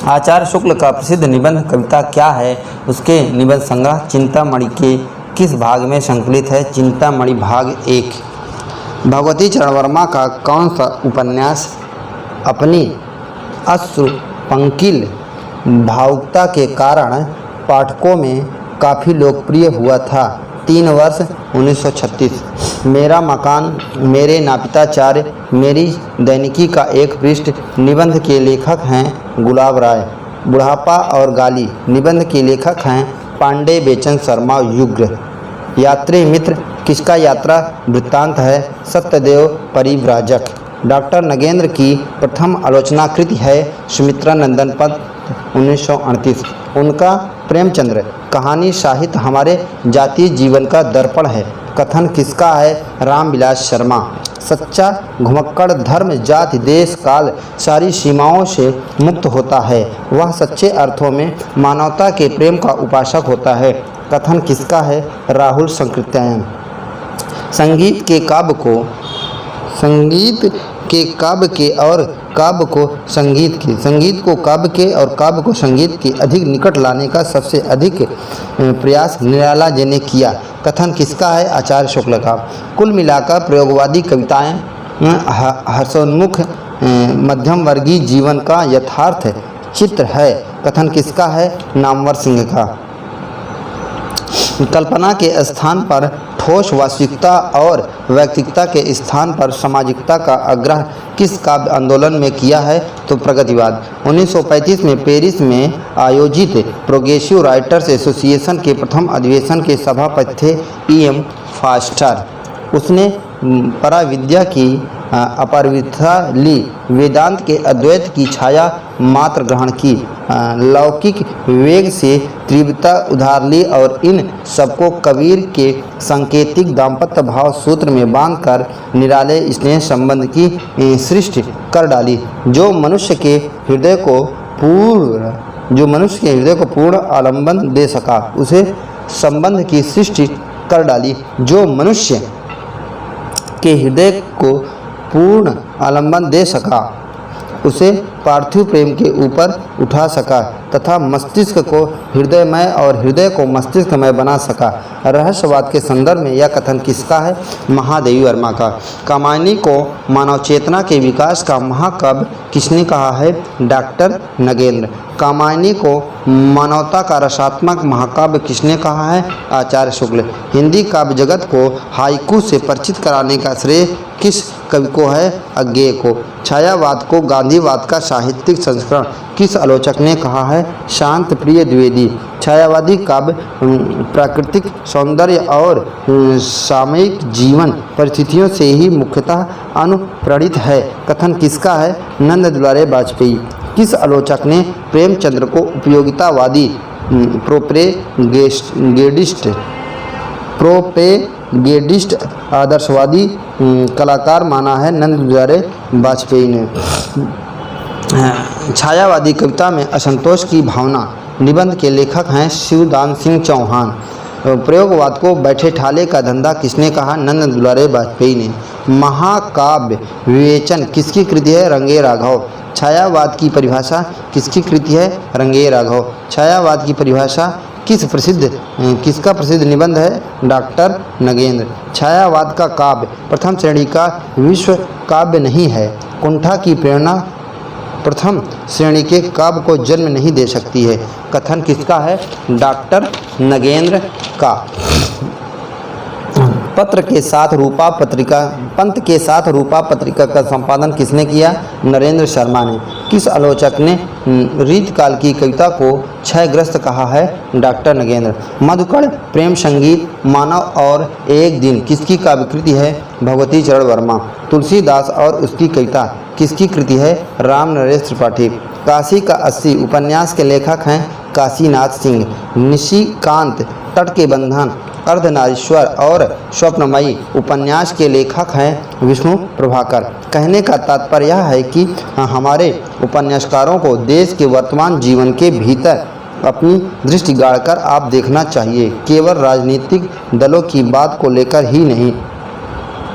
आचार्य शुक्ल का प्रसिद्ध निबंध कविता क्या है? उसके निबंध संग्रह चिंतामणि के किस भाग में संकलित है? चिंतामणि भाग 1। भगवती चरण वर्मा का कौन सा उपन्यास अपनी अश्रुपंकिल भावुकता के कारण पाठकों में काफ़ी लोकप्रिय हुआ था? 3 वर्ष 1936। मेरा मकान, मेरे नापिताचार्य, मेरी दैनिकी का एक पृष्ठ निबंध के लेखक हैं गुलाब राय। बुढ़ापा और गाली निबंध के लेखक हैं पांडे बेचन शर्मा युग्र। यात्री मित्र किसका यात्रा वृत्तांत है? सत्यदेव परिव्राजक। डॉक्टर नगेंद्र की प्रथम आलोचनाकृति है सुमित्रा नंदन पद 1938। उनका प्रेमचंद्र कहानी साहित्य हमारे जातीय जीवन का दर्पण है कथन किसका है? रामविलास शर्मा। सच्चा घुमक्कड़ धर्म जाति देश काल सारी सीमाओं से मुक्त होता है। वह सच्चे अर्थों में मानवता के प्रेम का उपासक होता है कथन किसका है? राहुल सांकृत्यायन। संगीत के काव्य को काव्य को संगीत के अधिक निकट लाने का सबसे अधिक प्रयास निराला जी ने किया कथन किसका है? आचार्य शुक्ल का। कुल मिलाकर प्रयोगवादी कविताएं हर्षोन्मुख मध्यम वर्गीय जीवन का यथार्थ चित्र है कथन किसका है? नामवर सिंह का। कल्पना के स्थान पर ठोस वास्तविकता और व्यक्तिकता के स्थान पर सामाजिकता का आग्रह किस काव्य आंदोलन में किया है? तो प्रगतिवाद। 1935 में पेरिस में आयोजित प्रोग्रेसिव राइटर्स एसोसिएशन के प्रथम अधिवेशन के सभापति थे E.M. फास्टर। उसने पराविद्या की अपरिविद्या ली, वेदांत के अद्वैत की छाया मात्र ग्रहण की, लौकिक वेग से तीव्रता उधार ली और इन सबको कबीर के सांकेतिक दाम्पत्य भाव सूत्र में बांधकर निराले स्नेह संबंध की सृष्टि कर डाली, जो मनुष्य के हृदय को पूर्ण आलंबन दे सका। उसे संबंध की सृष्टि कर डाली जो मनुष्य के हृदय को पूर्ण आलंबन दे सका, उसे पार्थिव प्रेम के ऊपर उठा सका तथा मस्तिष्क को हृदयमय और हृदय को मस्तिष्कमय बना सका। रहस्यवाद के संदर्भ में यह कथन किसका है? महादेवी वर्मा का। कामायनी को मानव चेतना के विकास का महाकाव्य किसने कहा है? डॉक्टर नगेंद्र। कामायनी को मानवता का रसात्मक महाकाव्य किसने कहा है? आचार्य शुक्ल। हिंदी काव्य जगत को हाइकू से परिचित कराने का श्रेय किस कवि को है? अज्ञेय को। छायावाद को गांधीवाद का साहित्यिक संस्करण किस आलोचक ने कहा है? शांत प्रिय द्विवेदी। छायावादी काव्य प्राकृतिक सौंदर्य और सामयिक जीवन परिस्थितियों से ही मुख्यतः अनुप्राणित है। कथन किसका है? नंद दुलारे वाजपेयी। किस आलोचक ने प्रेमचंद्र को उपयोगितावादी प्रोपेगेडिस्ट आदर्शवादी कलाकार माना है? नंद दुलारे वाजपेयी ने। छायावादी कविता में असंतोष की भावना निबंध के लेखक हैं शिवदान सिंह चौहान। प्रयोगवाद को बैठे ठाले का धंधा किसने कहा? नंद दुलारे वाजपेयी ने। महाकाव्य विवेचन किसकी कृति है? रंगे राघव। छायावाद की परिभाषा किसकी कृति है? रंगे राघव। छायावाद की परिभाषा किसका प्रसिद्ध निबंध है? डॉक्टर नगेंद्र। छायावाद का काव्य प्रथम श्रेणी का विश्व काव्य नहीं है। कुंठा की प्रेरणा प्रथम श्रेणी के काव्य को जन्म नहीं दे सकती है। कथन किसका है? डॉक्टर नगेंद्र का। पंत के साथ रूपा पत्रिका का संपादन किसने किया? नरेंद्र शर्मा ने। किस आलोचक ने रीतकाल की कविता को क्षयग्रस्त कहा है? डॉक्टर नगेंद्र। मधुकर प्रेम संगीत मानव और एक दिन किसकी काव्यकृति है? भगवती चरण वर्मा। तुलसीदास और उसकी कविता किसकी कृति है? राम नरेश त्रिपाठी। काशी का 80 उपन्यास के लेखक हैं काशीनाथ सिंह। निशिकांत, तट के बंधन, अर्धनारीश्वर और स्वप्नमयी उपन्यास के लेखक हैं विष्णु प्रभाकर। कहने का तात्पर्य यह है कि हमारे उपन्यासकारों को देश के वर्तमान जीवन के भीतर अपनी दृष्टि गाड़कर आप देखना चाहिए। केवल राजनीतिक दलों की बात को लेकर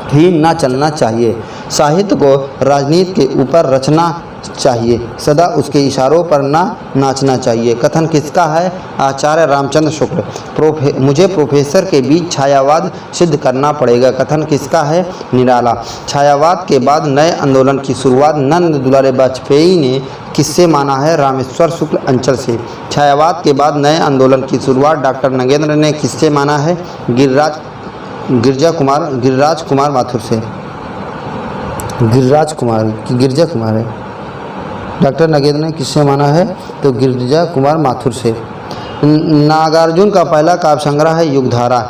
ही ना चलना चाहिए। साहित्य को राजनीति के ऊपर रचना चाहिए, सदा उसके इशारों पर ना नाचना चाहिए। कथन किसका है? आचार्य रामचंद्र शुक्ल। मुझे प्रोफेसर के बीच छायावाद सिद्ध करना पड़ेगा। कथन किसका है? निराला। छायावाद के बाद नए आंदोलन की शुरुआत नंद दुलारे वाजपेयी ने किससे माना है? रामेश्वर शुक्ल अंचल से। छायावाद के बाद नए आंदोलन की शुरुआत डॉक्टर नगेंद्र ने किससे माना है? गिरिराज कुमार माथुर से। गिरिजा कुमार है। डॉक्टर नगेंद्र ने किससे माना है? तो गिरिजा कुमार माथुर से। नागार्जुन का पहला काव्य संग्रह है युगधारा।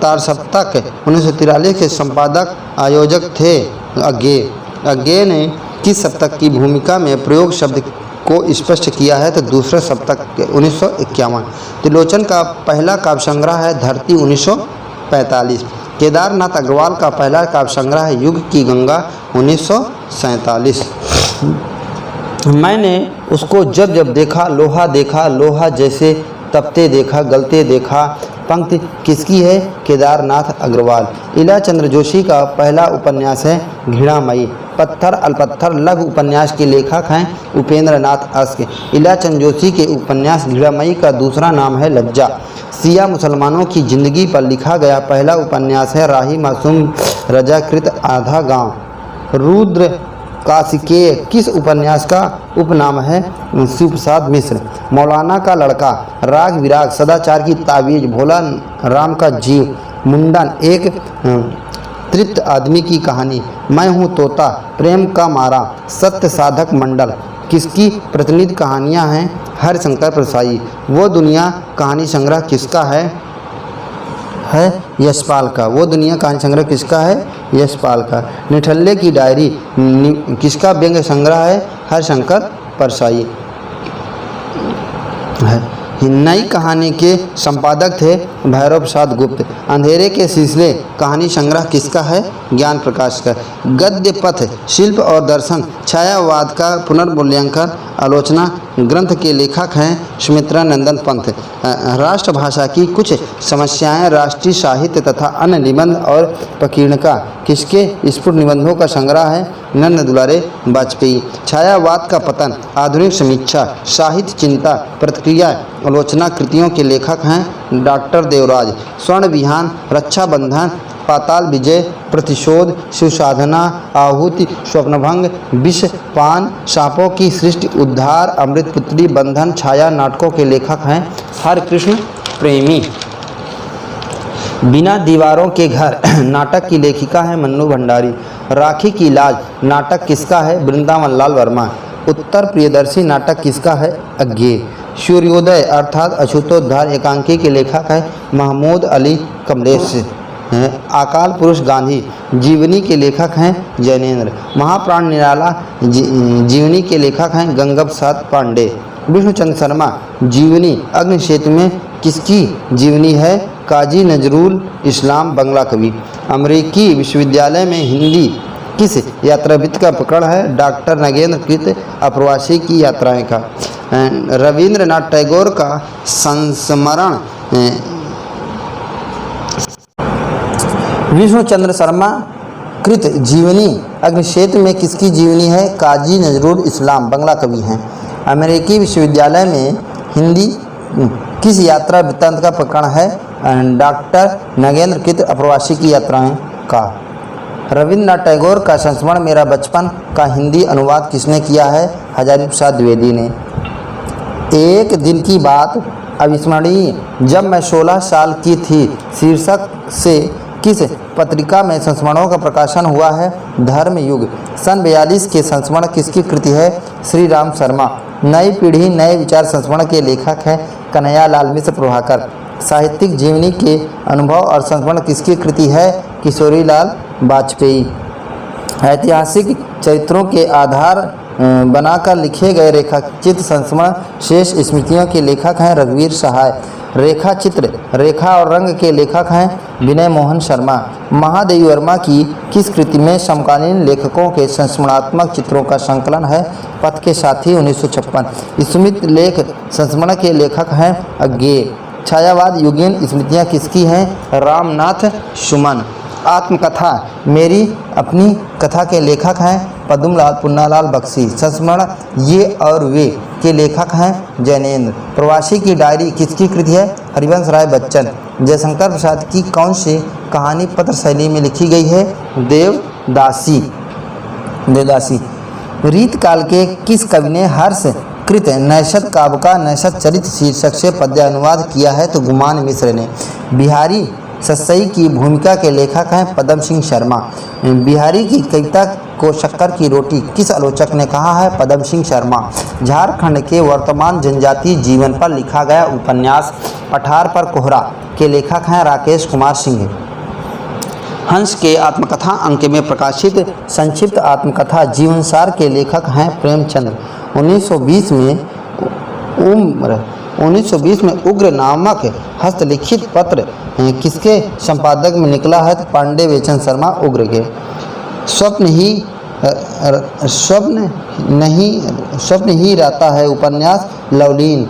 तारसप्तक 1943 के संपादक आयोजक थे अज्ञेय। अज्ञेय ने किस सप्तक की भूमिका में प्रयोग शब्द को स्पष्ट किया है? तो दूसरे सप्तक 1951। त्रिलोचन का पहला काव्य संग्रह है धरती 1945। केदारनाथ अग्रवाल का पहला काव्य संग्रह है युग की गंगा 1947। मैंने उसको जब देखा, लोहा जैसे तपते देखा, गलते देखा। पंक्ति किसकी है? केदारनाथ अग्रवाल। इला चंद्र जोशी का पहला उपन्यास है घृणामयी। पत्थर अलपत्थर लघु उपन्यास के लेखक हैं उपेंद्र नाथ अस्क। इला चंद्र जोशी के उपन्यास घृणामयी का दूसरा नाम है लज्जा। सिया मुसलमानों की जिंदगी पर लिखा गया पहला उपन्यास है राही मासूम रजाकृत आधा गांव। रुद्र काशिकेय किस उपन्यास का उपनाम है? शिवप्रसाद मिश्र। मौलाना का लड़का, राग विराग, सदाचार की तावीज, भोला राम का जीव, मुंडन, एक तृप्त आदमी की कहानी, मैं हूँ तोता, प्रेम का मारा, सत्य साधक मंडल, किसकी प्रतिनिधि कहानियाँ हैं? हरिशंकर परसाई। वो दुनिया कहानी संग्रह किसका है यशपाल का। वो दुनिया कहानी संग्रह किसका है? यशपाल का। निठल्ले की डायरी किसका व्यंग्य संग्रह है? हरिशंकर परसाई है। नई कहानी के संपादक थे भैरव प्रसाद गुप्त। अंधेरे के सिलसिले कहानी संग्रह किसका है? ज्ञान प्रकाश का। गद्य पथ, शिल्प और दर्शन, छायावाद का पुनर्मूल्यांकन आलोचना ग्रंथ के लेखक हैं सुमित्रा नंदन पंत। राष्ट्रभाषा की कुछ समस्याएं, राष्ट्रीय साहित्य तथा अन्य निबंध और प्रकीर्णका किसके स्फुट निबंधों का संग्रह है? नंद दुलारे वाजपेयी। छायावाद का पतन, आधुनिक समीक्षा, साहित्य चिंता, प्रतिक्रिया आलोचना कृतियों के लेखक हैं डॉक्टर देवराज। स्वर्ण विहान, रक्षाबंधन, पाताल विजय, प्रतिशोध, शिवसाधना, आहुति, स्वप्नभंग, विष पान, सांपों की सृष्टि, उद्धार, अमृतपुत्री, बंधन, छाया नाटकों के लेखक हैं हरकृष्ण प्रेमी। बिना दीवारों के घर नाटक की लेखिका है मन्नू भंडारी। राखी की लाज नाटक किसका है? वृंदावन लाल वर्मा। उत्तर प्रियदर्शी नाटक किसका है? अज्ञेय। सूर्योदय अर्थात अछूतोद्धार एकांकी के लेखक है महमूद अली कमलेश। अकाल पुरुष गांधी जीवनी के लेखक हैं जैनेन्द्र। महाप्राण निराला जीवनी के लेखक हैं गंगप सात पांडे। विष्णुचंद्र शर्मा जीवनी अग्निशेत्र में किसकी जीवनी है? काजी नजरुल इस्लाम बंगला कवि। अमेरिकी विश्वविद्यालय में हिंदी किस यात्राविद का प्रकरण है? डॉक्टर नगेंद्र कृत अप्रवासी की यात्राएं का। रविंद्रनाथ टैगोर का संस्मरण विष्णुचंद्र शर्मा कृत जीवनी अग्निशेत्र में किसकी जीवनी है? काजी नजरुल इस्लाम बंगला कवि हैं। अमेरिकी विश्वविद्यालय में हिंदी किस यात्रा वृत्तांत का प्रकरण है? डॉक्टर नगेंद्र कृत अप्रवासी की यात्राएं का। रविंद्रनाथ टैगोर का संस्मरण मेरा बचपन का हिंदी अनुवाद किसने किया है? हजारी प्रसाद द्विवेदी ने। एक दिन की बात अविस्मरणीय, जब मैं 16 साल की थी शीर्षक से किस पत्रिका में संस्मरणों का प्रकाशन हुआ है? धर्म युग। सन 42 के संस्मरण किसकी कृति है? श्री राम शर्मा। नई पीढ़ी नए विचार संस्मरण के लेखक हैं कन्हैयालाल मिश्र प्रभाकर। साहित्यिक जीवनी के अनुभव और संस्मरण किसकी कृति है? किशोरीलाल वाजपेयी। ऐतिहासिक चरित्रों के आधार बनाकर लिखे गए रेखाचित्र संस्मरण शेष स्मृतियों के लेखक हैं रघुवीर सहाय। रेखा चित्र, रेखा और रंग के लेखक हैं विनय मोहन शर्मा। महादेवी वर्मा की किस कृति में समकालीन लेखकों के संस्मरणात्मक चित्रों का संकलन है? पथ के साथी 1956। स्मृत लेख संस्मरण के लेखक हैं अज्ञेय। छायावाद युगीन स्मृतियाँ किसकी हैं? रामनाथ सुमन। आत्मकथा मेरी अपनी कथा के लेखक हैं पद्मलाल पुन्नालाल बख्शी। संस्मरण ये और वे के लेखक हैं जैनेन्द्र। प्रवासी की डायरी किसकी कृति है? हरिवंश राय बच्चन। जयशंकर प्रसाद की कौन सी कहानी पत्र शैली में लिखी गई है? देवदासी। रीत काल के किस कवि ने हर्ष कृत नैषद काव्य का नैषद चरित शीर्षक से पद्य अनुवाद किया है? तो गुमान मिश्र ने। बिहारी सस्सई की भूमिका के लेखक हैं पदम सिंह शर्मा। बिहारी की कविता को शक्कर की रोटी किस आलोचक ने कहा है? पदम सिंह शर्मा। झारखंड के वर्तमान जनजातीय जीवन पर लिखा गया उपन्यास पठार पर कोहरा के लेखक हैं राकेश कुमार सिंह। हंस के आत्मकथा अंक में प्रकाशित संक्षिप्त आत्मकथा जीवनसार के लेखक हैं प्रेमचंद। 1920 में उग्र नामक हस्तलिखित पत्र किसके संपादक में निकला है? पांडे बेचन शर्मा उग्र के। स्वप्न ही रहता है उपन्यास लवलीन।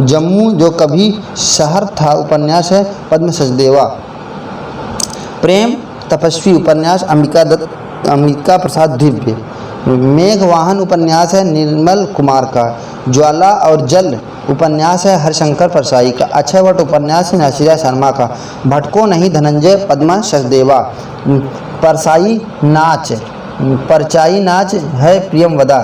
जम्मू जो कभी शहर था उपन्यास है पद्म सचदेवा। प्रेम तपस्वी उपन्यास अंबिका प्रसाद दिव्य। मेघवाहन उपन्यास है निर्मल कुमार का। ज्वाला और जल उपन्यास है हरिशंकर परसाई का। अक्षयवट उपन्यास है नसीरा शर्मा का। भटको नहीं धनंजय पद्मा सचदेवा। परचाई नाच है प्रियमवदा।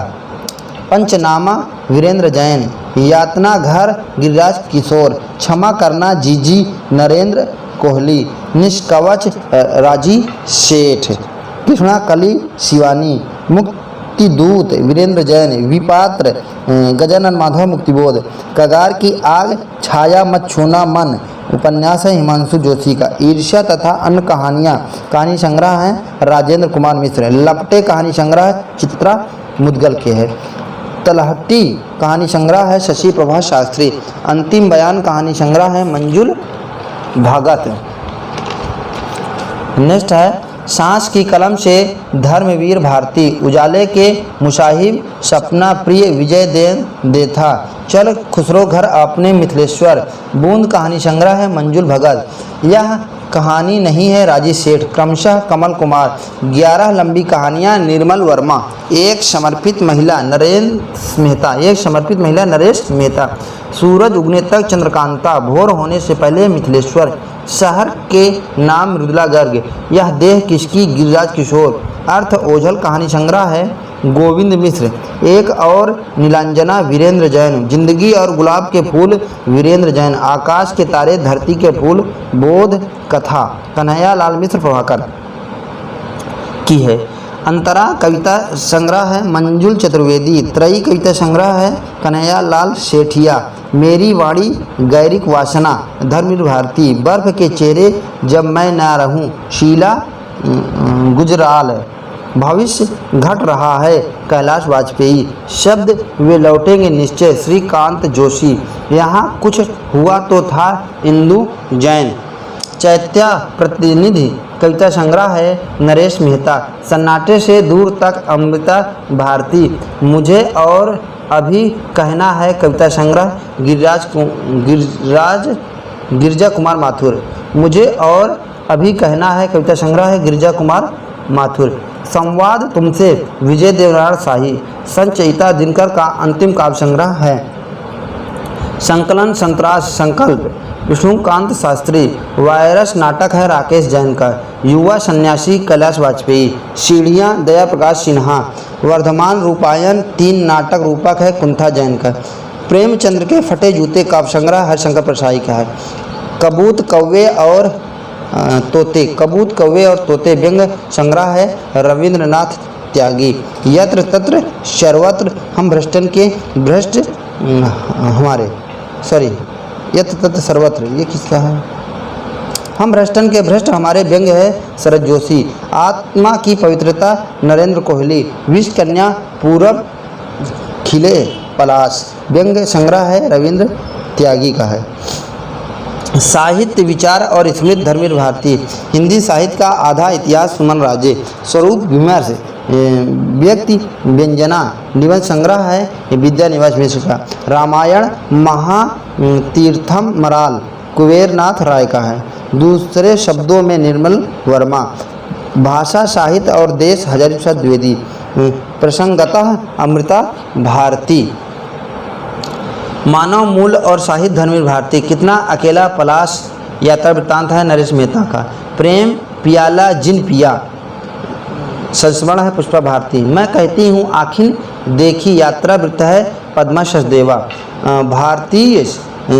पंचनामा वीरेंद्र जैन। यातना घर गिरिराज किशोर। क्षमा करना जीजी नरेंद्र कोहली। निष्कवच राजी सेठ, कृष्णा कली शिवानी, मुक्तिदूत वीरेंद्र जैन, विपात्र गजानन माधव मुक्तिबोध, कगार की आग, छाया मत छूना मन उपन्यास है हिमांशु जोशी का, ईर्ष्या तथा अन्य कहानियाँ कहानी संग्रह है राजेंद्र कुमार मिश्र, लपटे कहानी संग्रह चित्रा मुदगल के है, तलहटी कहानी संग्रह है शशि प्रभा शास्त्री, अंतिम बयान कहानी संग्रह है मंजुल भगत। नेक्स्ट है सांस की कलम से धर्मवीर भारती, उजाले के मुसाहिब सपना प्रिय विजय देथा, चल खुसरो घर अपने मिथिलेश्वर, बूंद कहानी संग्रह है मंजुल भगत, यह कहानी नहीं है राजी सेठ, क्रमशः कमल कुमार, 11 लंबी कहानियाँ निर्मल वर्मा, एक समर्पित महिला नरेश मेहता, सूरज उगने तक चंद्रकांता, भोर होने से पहले मिथिलेश्वर, शहर के नाम मृदुला गर्ग, यह देह किसकी गिरिराज किशोर, अर्थ ओझल कहानी संग्रह है गोविंद मिश्र, एक और नीलांजना वीरेंद्र जैन, जिंदगी और गुलाब के फूल वीरेंद्र जैन, आकाश के तारे धरती के फूल बोध कथा कन्हैया लाल मिश्र प्रभाकर की है, अंतरा कविता संग्रह है मंजुल चतुर्वेदी, त्रयी कविता संग्रह है कन्हैया लाल सेठिया, मेरी वाणी गैरिक वासना धर्मवीर भारती, बर्फ के चेहरे जब मैं ना रहूं शीला गुजराल, भविष्य घट रहा है कैलाश वाजपेयी, शब्द वे लौटेंगे निश्चय श्रीकांत जोशी, यहाँ कुछ हुआ तो था इंदु जैन, चैत्या प्रतिनिधि कविता संग्रह है नरेश मेहता, सन्नाटे से दूर तक अमृता भारती, मुझे और अभी कहना है कविता संग्रह गिरजा कुमार माथुर, मुझे और अभी कहना है कविता संग्रह है गिरजा कुमार माथुर, संवाद तुमसे विजय देवराय शाही, संचयिता दिनकर का अंतिम काव्य संग्रह है, संकलन संतरास संकल्प विष्णुकांत शास्त्री, वायरस नाटक है राकेश जैन का, युवा सन्यासी कैलाश वाजपेयी, सीढ़ियाँ दया प्रकाश सिन्हा, वर्धमान रूपायन 3 नाटक रूपक है कुंथा जैन का, प्रेमचंद्र के फटे जूते काव्य संग्रह हरिशंकर प्रसाई का है, कबूत कौवे और तोते व्यंग संग्रह है रविंद्रनाथ त्यागी, यत्र तत्र सर्वत्र हम भ्रष्टन के भ्रष्ट हमारे यत्र तत्र सर्वत्र ये किसका है, हम भ्रष्टन के भ्रष्ट हमारे व्यंग है शरद जोशी, आत्मा की पवित्रता नरेंद्र कोहली, विष कन्या पूरब खिले पलाश व्यंग संग्रह है रविंद्र त्यागी का है, साहित्य विचार और स्मृति धर्मवीर भारती, हिंदी साहित्य का आधा इतिहास सुमन राजे, स्वरूप विमर्श व्यक्ति व्यंजना निबंध संग्रह है विद्या निवास मिश्र का, रामायण महातीर्थम मराल कुबेरनाथ राय का है, दूसरे शब्दों में निर्मल वर्मा, भाषा साहित्य और देश हजारी प्रसाद द्विवेदी, प्रसंगतः अमृता भारती, मानव मूल और साहित्य धर्मवीर भारती, कितना अकेला पलाश यात्रा वृत्तांत है नरेश मेहता का, प्रेम पियाला जिन पिया संस्मरण है पुष्पा भारती, मैं कहती हूँ आखिर देखी यात्रा वृत्त है पद्मा सचदेवा, भारतीय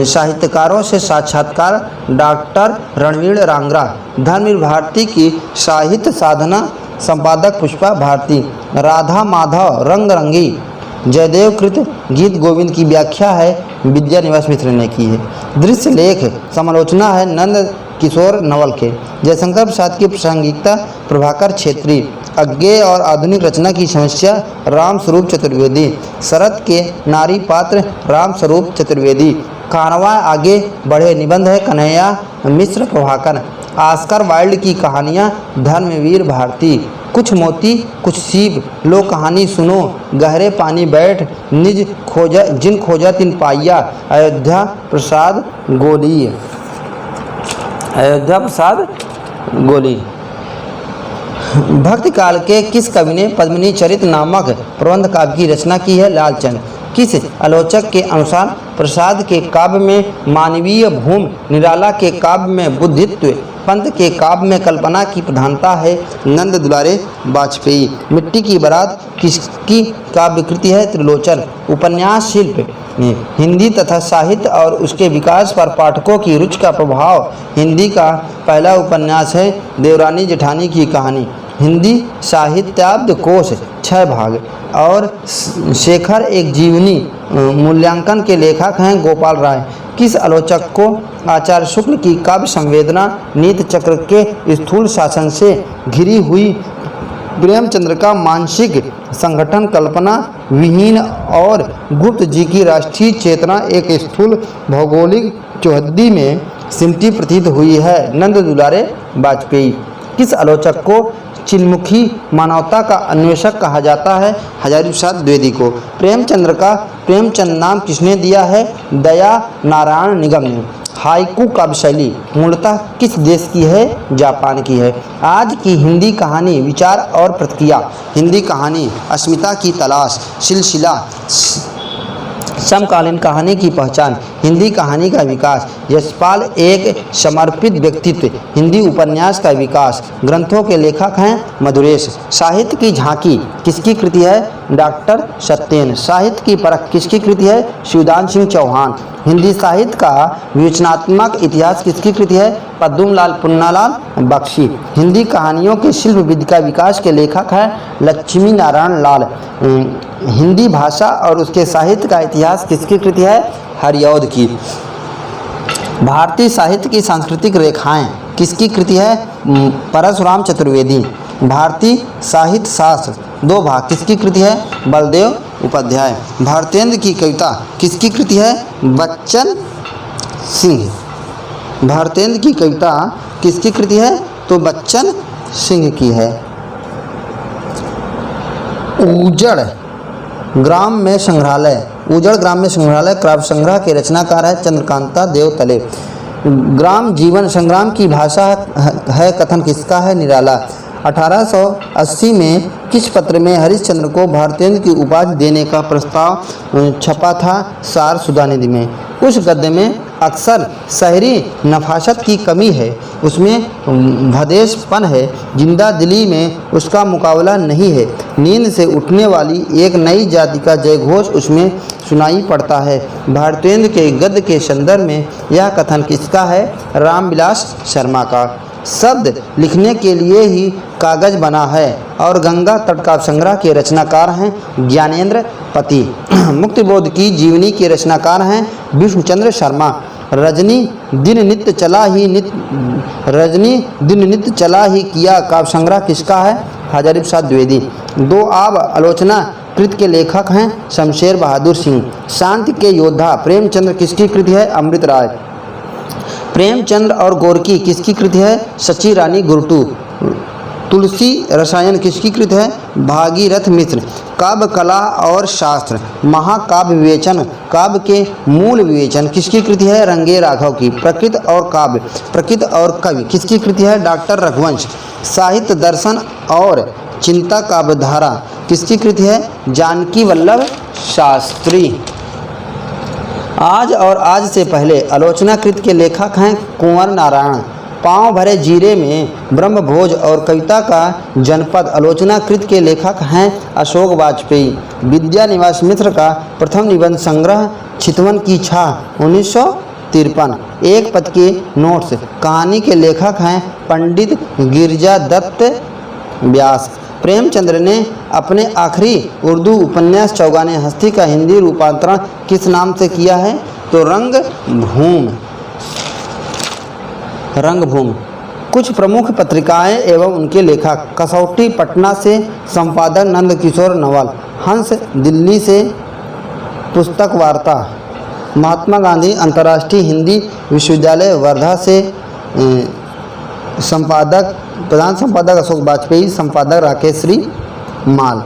साहित्यकारों से साक्षात्कार डॉक्टर रणवीर रांगरा, धर्मवीर भारती की साहित्य साधना संपादक पुष्पा भारती, राधा माधव रंग रंगी जयदेव कृत गीत गोविंद की व्याख्या है विद्या निवास मिश्र ने की है, दृश्य लेख समालोचना है नंद किशोर नवल के, जयशंकर प्रसाद की प्रासंगिकता प्रभाकर छेत्री, अज्ञेय और आधुनिक रचना की समस्या राम स्वरूप चतुर्वेदी, शरद के नारी पात्र राम स्वरूप चतुर्वेदी, कारवां आगे बढ़े निबंध है कन्हैया मिश्र प्रभाकर, ऑस्कर वाइल्ड की कहानियाँ धर्मवीर भारती, कुछ मोती कुछ सीप लो कहानी सुनो, गहरे पानी बैठ जिन खोजा तिन पाइया, अयोध्या प्रसाद गोली, भक्ति काल के किस कवि ने पद्मिनी चरित नामक प्रबंध काव्य की रचना की है लालचंद, किस आलोचक के अनुसार प्रसाद के काव्य में मानवीय भूमि, निराला के काव्य में बुद्धित्व पंत के काव्य में कल्पना की प्रधानता है। नंद दुलारे वाजपेयी। मिट्टी की बारात किसकी काव्य कृति है? त्रिलोचन। उपन्यास शिल्प हिंदी तथा साहित्य और उसके विकास पर पाठकों की रुचि का प्रभाव। हिंदी का पहला उपन्यास है देवरानी जेठानी की कहानी। हिंदी साहित्याब्द कोश 6 भाग। और शेखर एक जीवनी मूल्यांकन के लेखक हैं गोपाल राय। किस आलोचक को आचार्य शुक्ल की काव्य संवेदना नीति चक्र के स्थूल शासन से घिरी हुई प्रेमचंद्र का मानसिक संगठन कल्पना विहीन और गुप्त जी की राष्ट्रीय चेतना एक स्थूल भौगोलिक चौहद्दी में सिमटी प्रतीत हुई है? नंद दुलारे वाजपेयी। किस आलोचक को चिलमुखी मानवता का अन्वेषक कहा जाता है? हजारी प्रसाद द्विवेदी को। प्रेमचंद्र का प्रेमचंद नाम किसने दिया है? दया नारायण निगम ने। हाइकू काव्य शैली मूलतः किस देश की है? जापान की है। आज की हिंदी कहानी विचार और प्रतिक्रिया। हिंदी कहानी अस्मिता की तलाश, सिलसिला, समकालीन कहानी की पहचान, हिंदी कहानी का विकास, यशपाल एक समर्पित व्यक्तित्व, हिंदी उपन्यास का विकास। ग्रंथों के लेखक हैं मधुरेश। साहित्य की झांकी किसकी कृति है? डॉक्टर सत्येन। साहित्य की परख किसकी कृति है? शिवदान सिंह चौहान। हिंदी साहित्य का विवेचनात्मक इतिहास किसकी कृति है? पद्मलाल पुन्नालाल बख्शी। हिंदी कहानियों के शिल्प विधि का विकास के लेखक हैं लक्ष्मी नारायण लाल। हिंदी भाषा और उसके साहित्य का इतिहास किसकी कृति है? हरिऔध की। भारतीय साहित्य की सांस्कृतिक रेखाएं किसकी कृति है? परशुराम चतुर्वेदी। भारतीय साहित्य शास्त्र 2 भाग किसकी कृति है? बलदेव उपाध्याय। भारतेंद्र की कविता किसकी कृति है? बच्चन सिंह। भारतेंद्र की कविता किसकी कृति है? तो बच्चन सिंह की है। उजड़ ग्राम में संग्रहालय। उजड़ ग्राम में संग्रहालय काव्य संग्रह के रचनाकार है चंद्रकांता देवतले। ग्राम जीवन संग्राम की भाषा है कथन किसका है? निराला। 1880 में किस पत्र में हरिश्चंद्र को भारतेंद्र की उपाधि देने का प्रस्ताव छपा था? सार सुधानिधि में। उस गद्य में अक्सर शहरी नफासत की कमी है, उसमें भदेशपन है, जिंदा दिली में उसका मुकाबला नहीं है। नींद से उठने वाली एक नई जाति का जयघोष उसमें सुनाई पड़ता है। भारतेंद्र के गद्य के संदर्भ में यह कथन किसका है? रामविलास शर्मा का। शब्द लिखने के लिए ही कागज बना है और गंगा तट काव्य संग्रह के रचनाकार हैं ज्ञानेंद्र पति। मुक्तिबोध की जीवनी के रचनाकार हैं विष्णुचंद्र शर्मा। रजनी दिन नित्य चला ही किया काव्य संग्रह किसका है? हजारी प्रसाद द्विवेदी। 2 आब आलोचना कृत के लेखक हैं शमशेर बहादुर सिंह। शांति के योद्धा प्रेमचंद्र किसकी कृति है? अमृत राय। प्रेमचंद्र और गोरकी किसकी कृति है? सची रानी गुरटू। तुलसी रसायन किसकी कृति है? भागीरथ मिश्र। काव्य कला और शास्त्र महाकाव्य विवेचन काव्य के मूल विवेचन किसकी कृति है? रंगे राघव की। प्रकृत और काव्य प्रकृत और कवि किसकी कृति है? डॉक्टर रघुवंश। साहित्य दर्शन और चिंता काव्यधारा किसकी कृति है? जानकी वल्लभ शास्त्री। आज और आज से पहले आलोचनाकृत के लेखक हैं कुंवर नारायण। पाँव भरे जीरे में ब्रह्मभोज और कविता का जनपद आलोचनाकृत के लेखक हैं अशोक वाजपेयी। विद्या निवास मिश्र का प्रथम निबंध संग्रह चितवन की छाह 1953। एक पद के नोट्स कहानी के लेखक हैं पंडित गिरजा दत्त व्यास। प्रेमचंद्र ने अपने आखिरी उर्दू उपन्यास चौगाने हस्ती का हिंदी रूपांतरण किस नाम से किया है? तो रंगभूमि। कुछ प्रमुख पत्रिकाएं एवं उनके लेखक। कसौटी पटना से संपादक नंदकिशोर नवल। हंस दिल्ली से पुस्तक वार्ता। महात्मा गांधी अंतर्राष्ट्रीय हिंदी विश्वविद्यालय वर्धा से संपादक प्रधान संपादक अशोक वाजपेयी, संपादक राकेश श्री माल।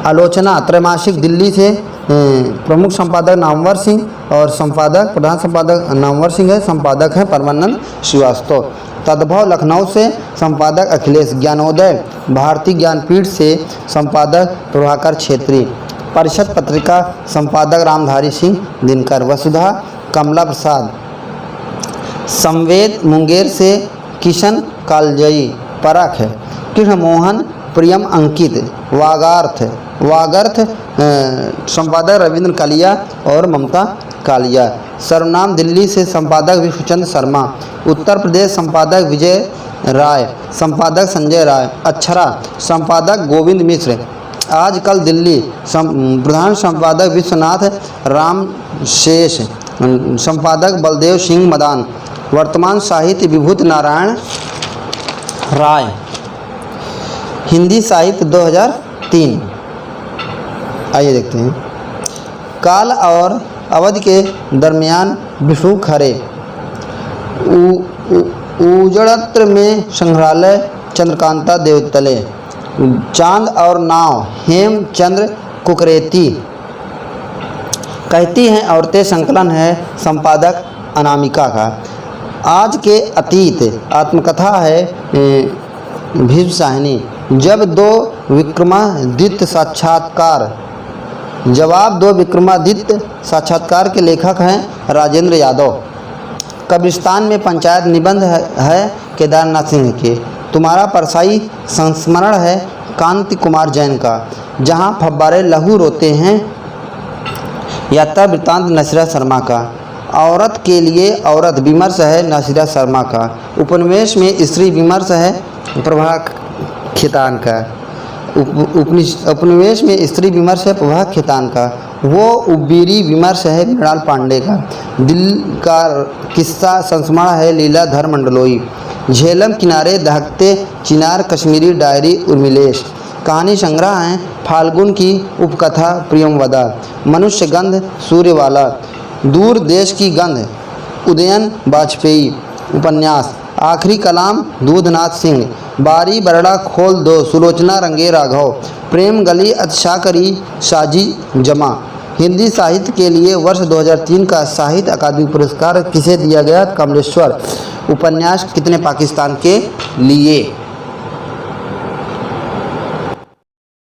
आलोचना त्रैमासिक दिल्ली से प्रमुख संपादक नामवर सिंह और संपादक प्रधान संपादक नामवर सिंह है, संपादक है परमानंद श्रीवास्तव। तद्भव लखनऊ से संपादक अखिलेश। ज्ञानोदय भारतीय ज्ञानपीठ से संपादक प्रभाकर छेत्री। परिषद पत्रिका संपादक रामधारी सिंह दिनकर। वसुधा कमला प्रसाद। संवेद मुंगेर से किशन कालजयी परख, कृष्ण मोहन प्रियम अंकित, वागार्थ संपादक रविंद्र कालिया और ममता कालिया। सर्वनाम दिल्ली से संपादक विश्वचंद्र शर्मा, उत्तर प्रदेश संपादक विजय राय, संपादक संजय राय। अक्षरा संपादक गोविंद मिश्र, आजकल दिल्ली प्रधान संपादक विश्वनाथ राम शेष, संपादक बलदेव सिंह मदान। वर्तमान साहित्य विभूति नारायण राय। हिंदी साहित्य 2003। आइए देखते हैं। काल और अवधि के दरमियान विष्णु खरे, उजड़त्र में संग्रहालय चंद्रकांता देवतले, चांद और नाव हेमचंद्र कुकरेती। कहती हैं औरतें संकलन है संपादक अनामिका का। आज के अतीत आत्मकथा है भीमसाहिनी। जब दो विक्रमादित्य साक्षात्कार के लेखक हैं राजेंद्र यादव। कब्रिस्तान में पंचायत निबंध है केदारनाथ सिंह के। तुम्हारा परसाई संस्मरण है कांति कुमार जैन का। जहां फव्वारे लहू रोते हैं यात्रा वृत्तांत नसीरा शर्मा का। औरत के लिए औरत विमर्श है नसीरा शर्मा का। उपनिवेश में स्त्री विमर्श है प्रभा खेतान का। उपनिवेश में स्त्री विमर्श है प्रभा खेतान का। वो उबीरी विमर्श है मृणाल पांडे का। दिल का किस्सा संस्मरण है लीलाधर मंडलोई। झेलम किनारे दहकते चिनार कश्मीरी डायरी उर्मिलेश। कहानी संग्रह हैं फाल्गुन की उपकथा प्रियमवदा। मनुष्य गंध सूर्यवाला। दूर देश की गंध उदयन वाजपेयी। उपन्यास आखिरी कलाम दूधनाथ सिंह। बारी बरड़ा खोल दो सुलोचना रंगे राघव। प्रेम गली अतशाकरी साजी जमा। हिंदी साहित्य के लिए वर्ष 2003 का साहित्य अकादमी पुरस्कार किसे दिया गया? कमलेश्वर। उपन्यास कितने पाकिस्तान के लिए।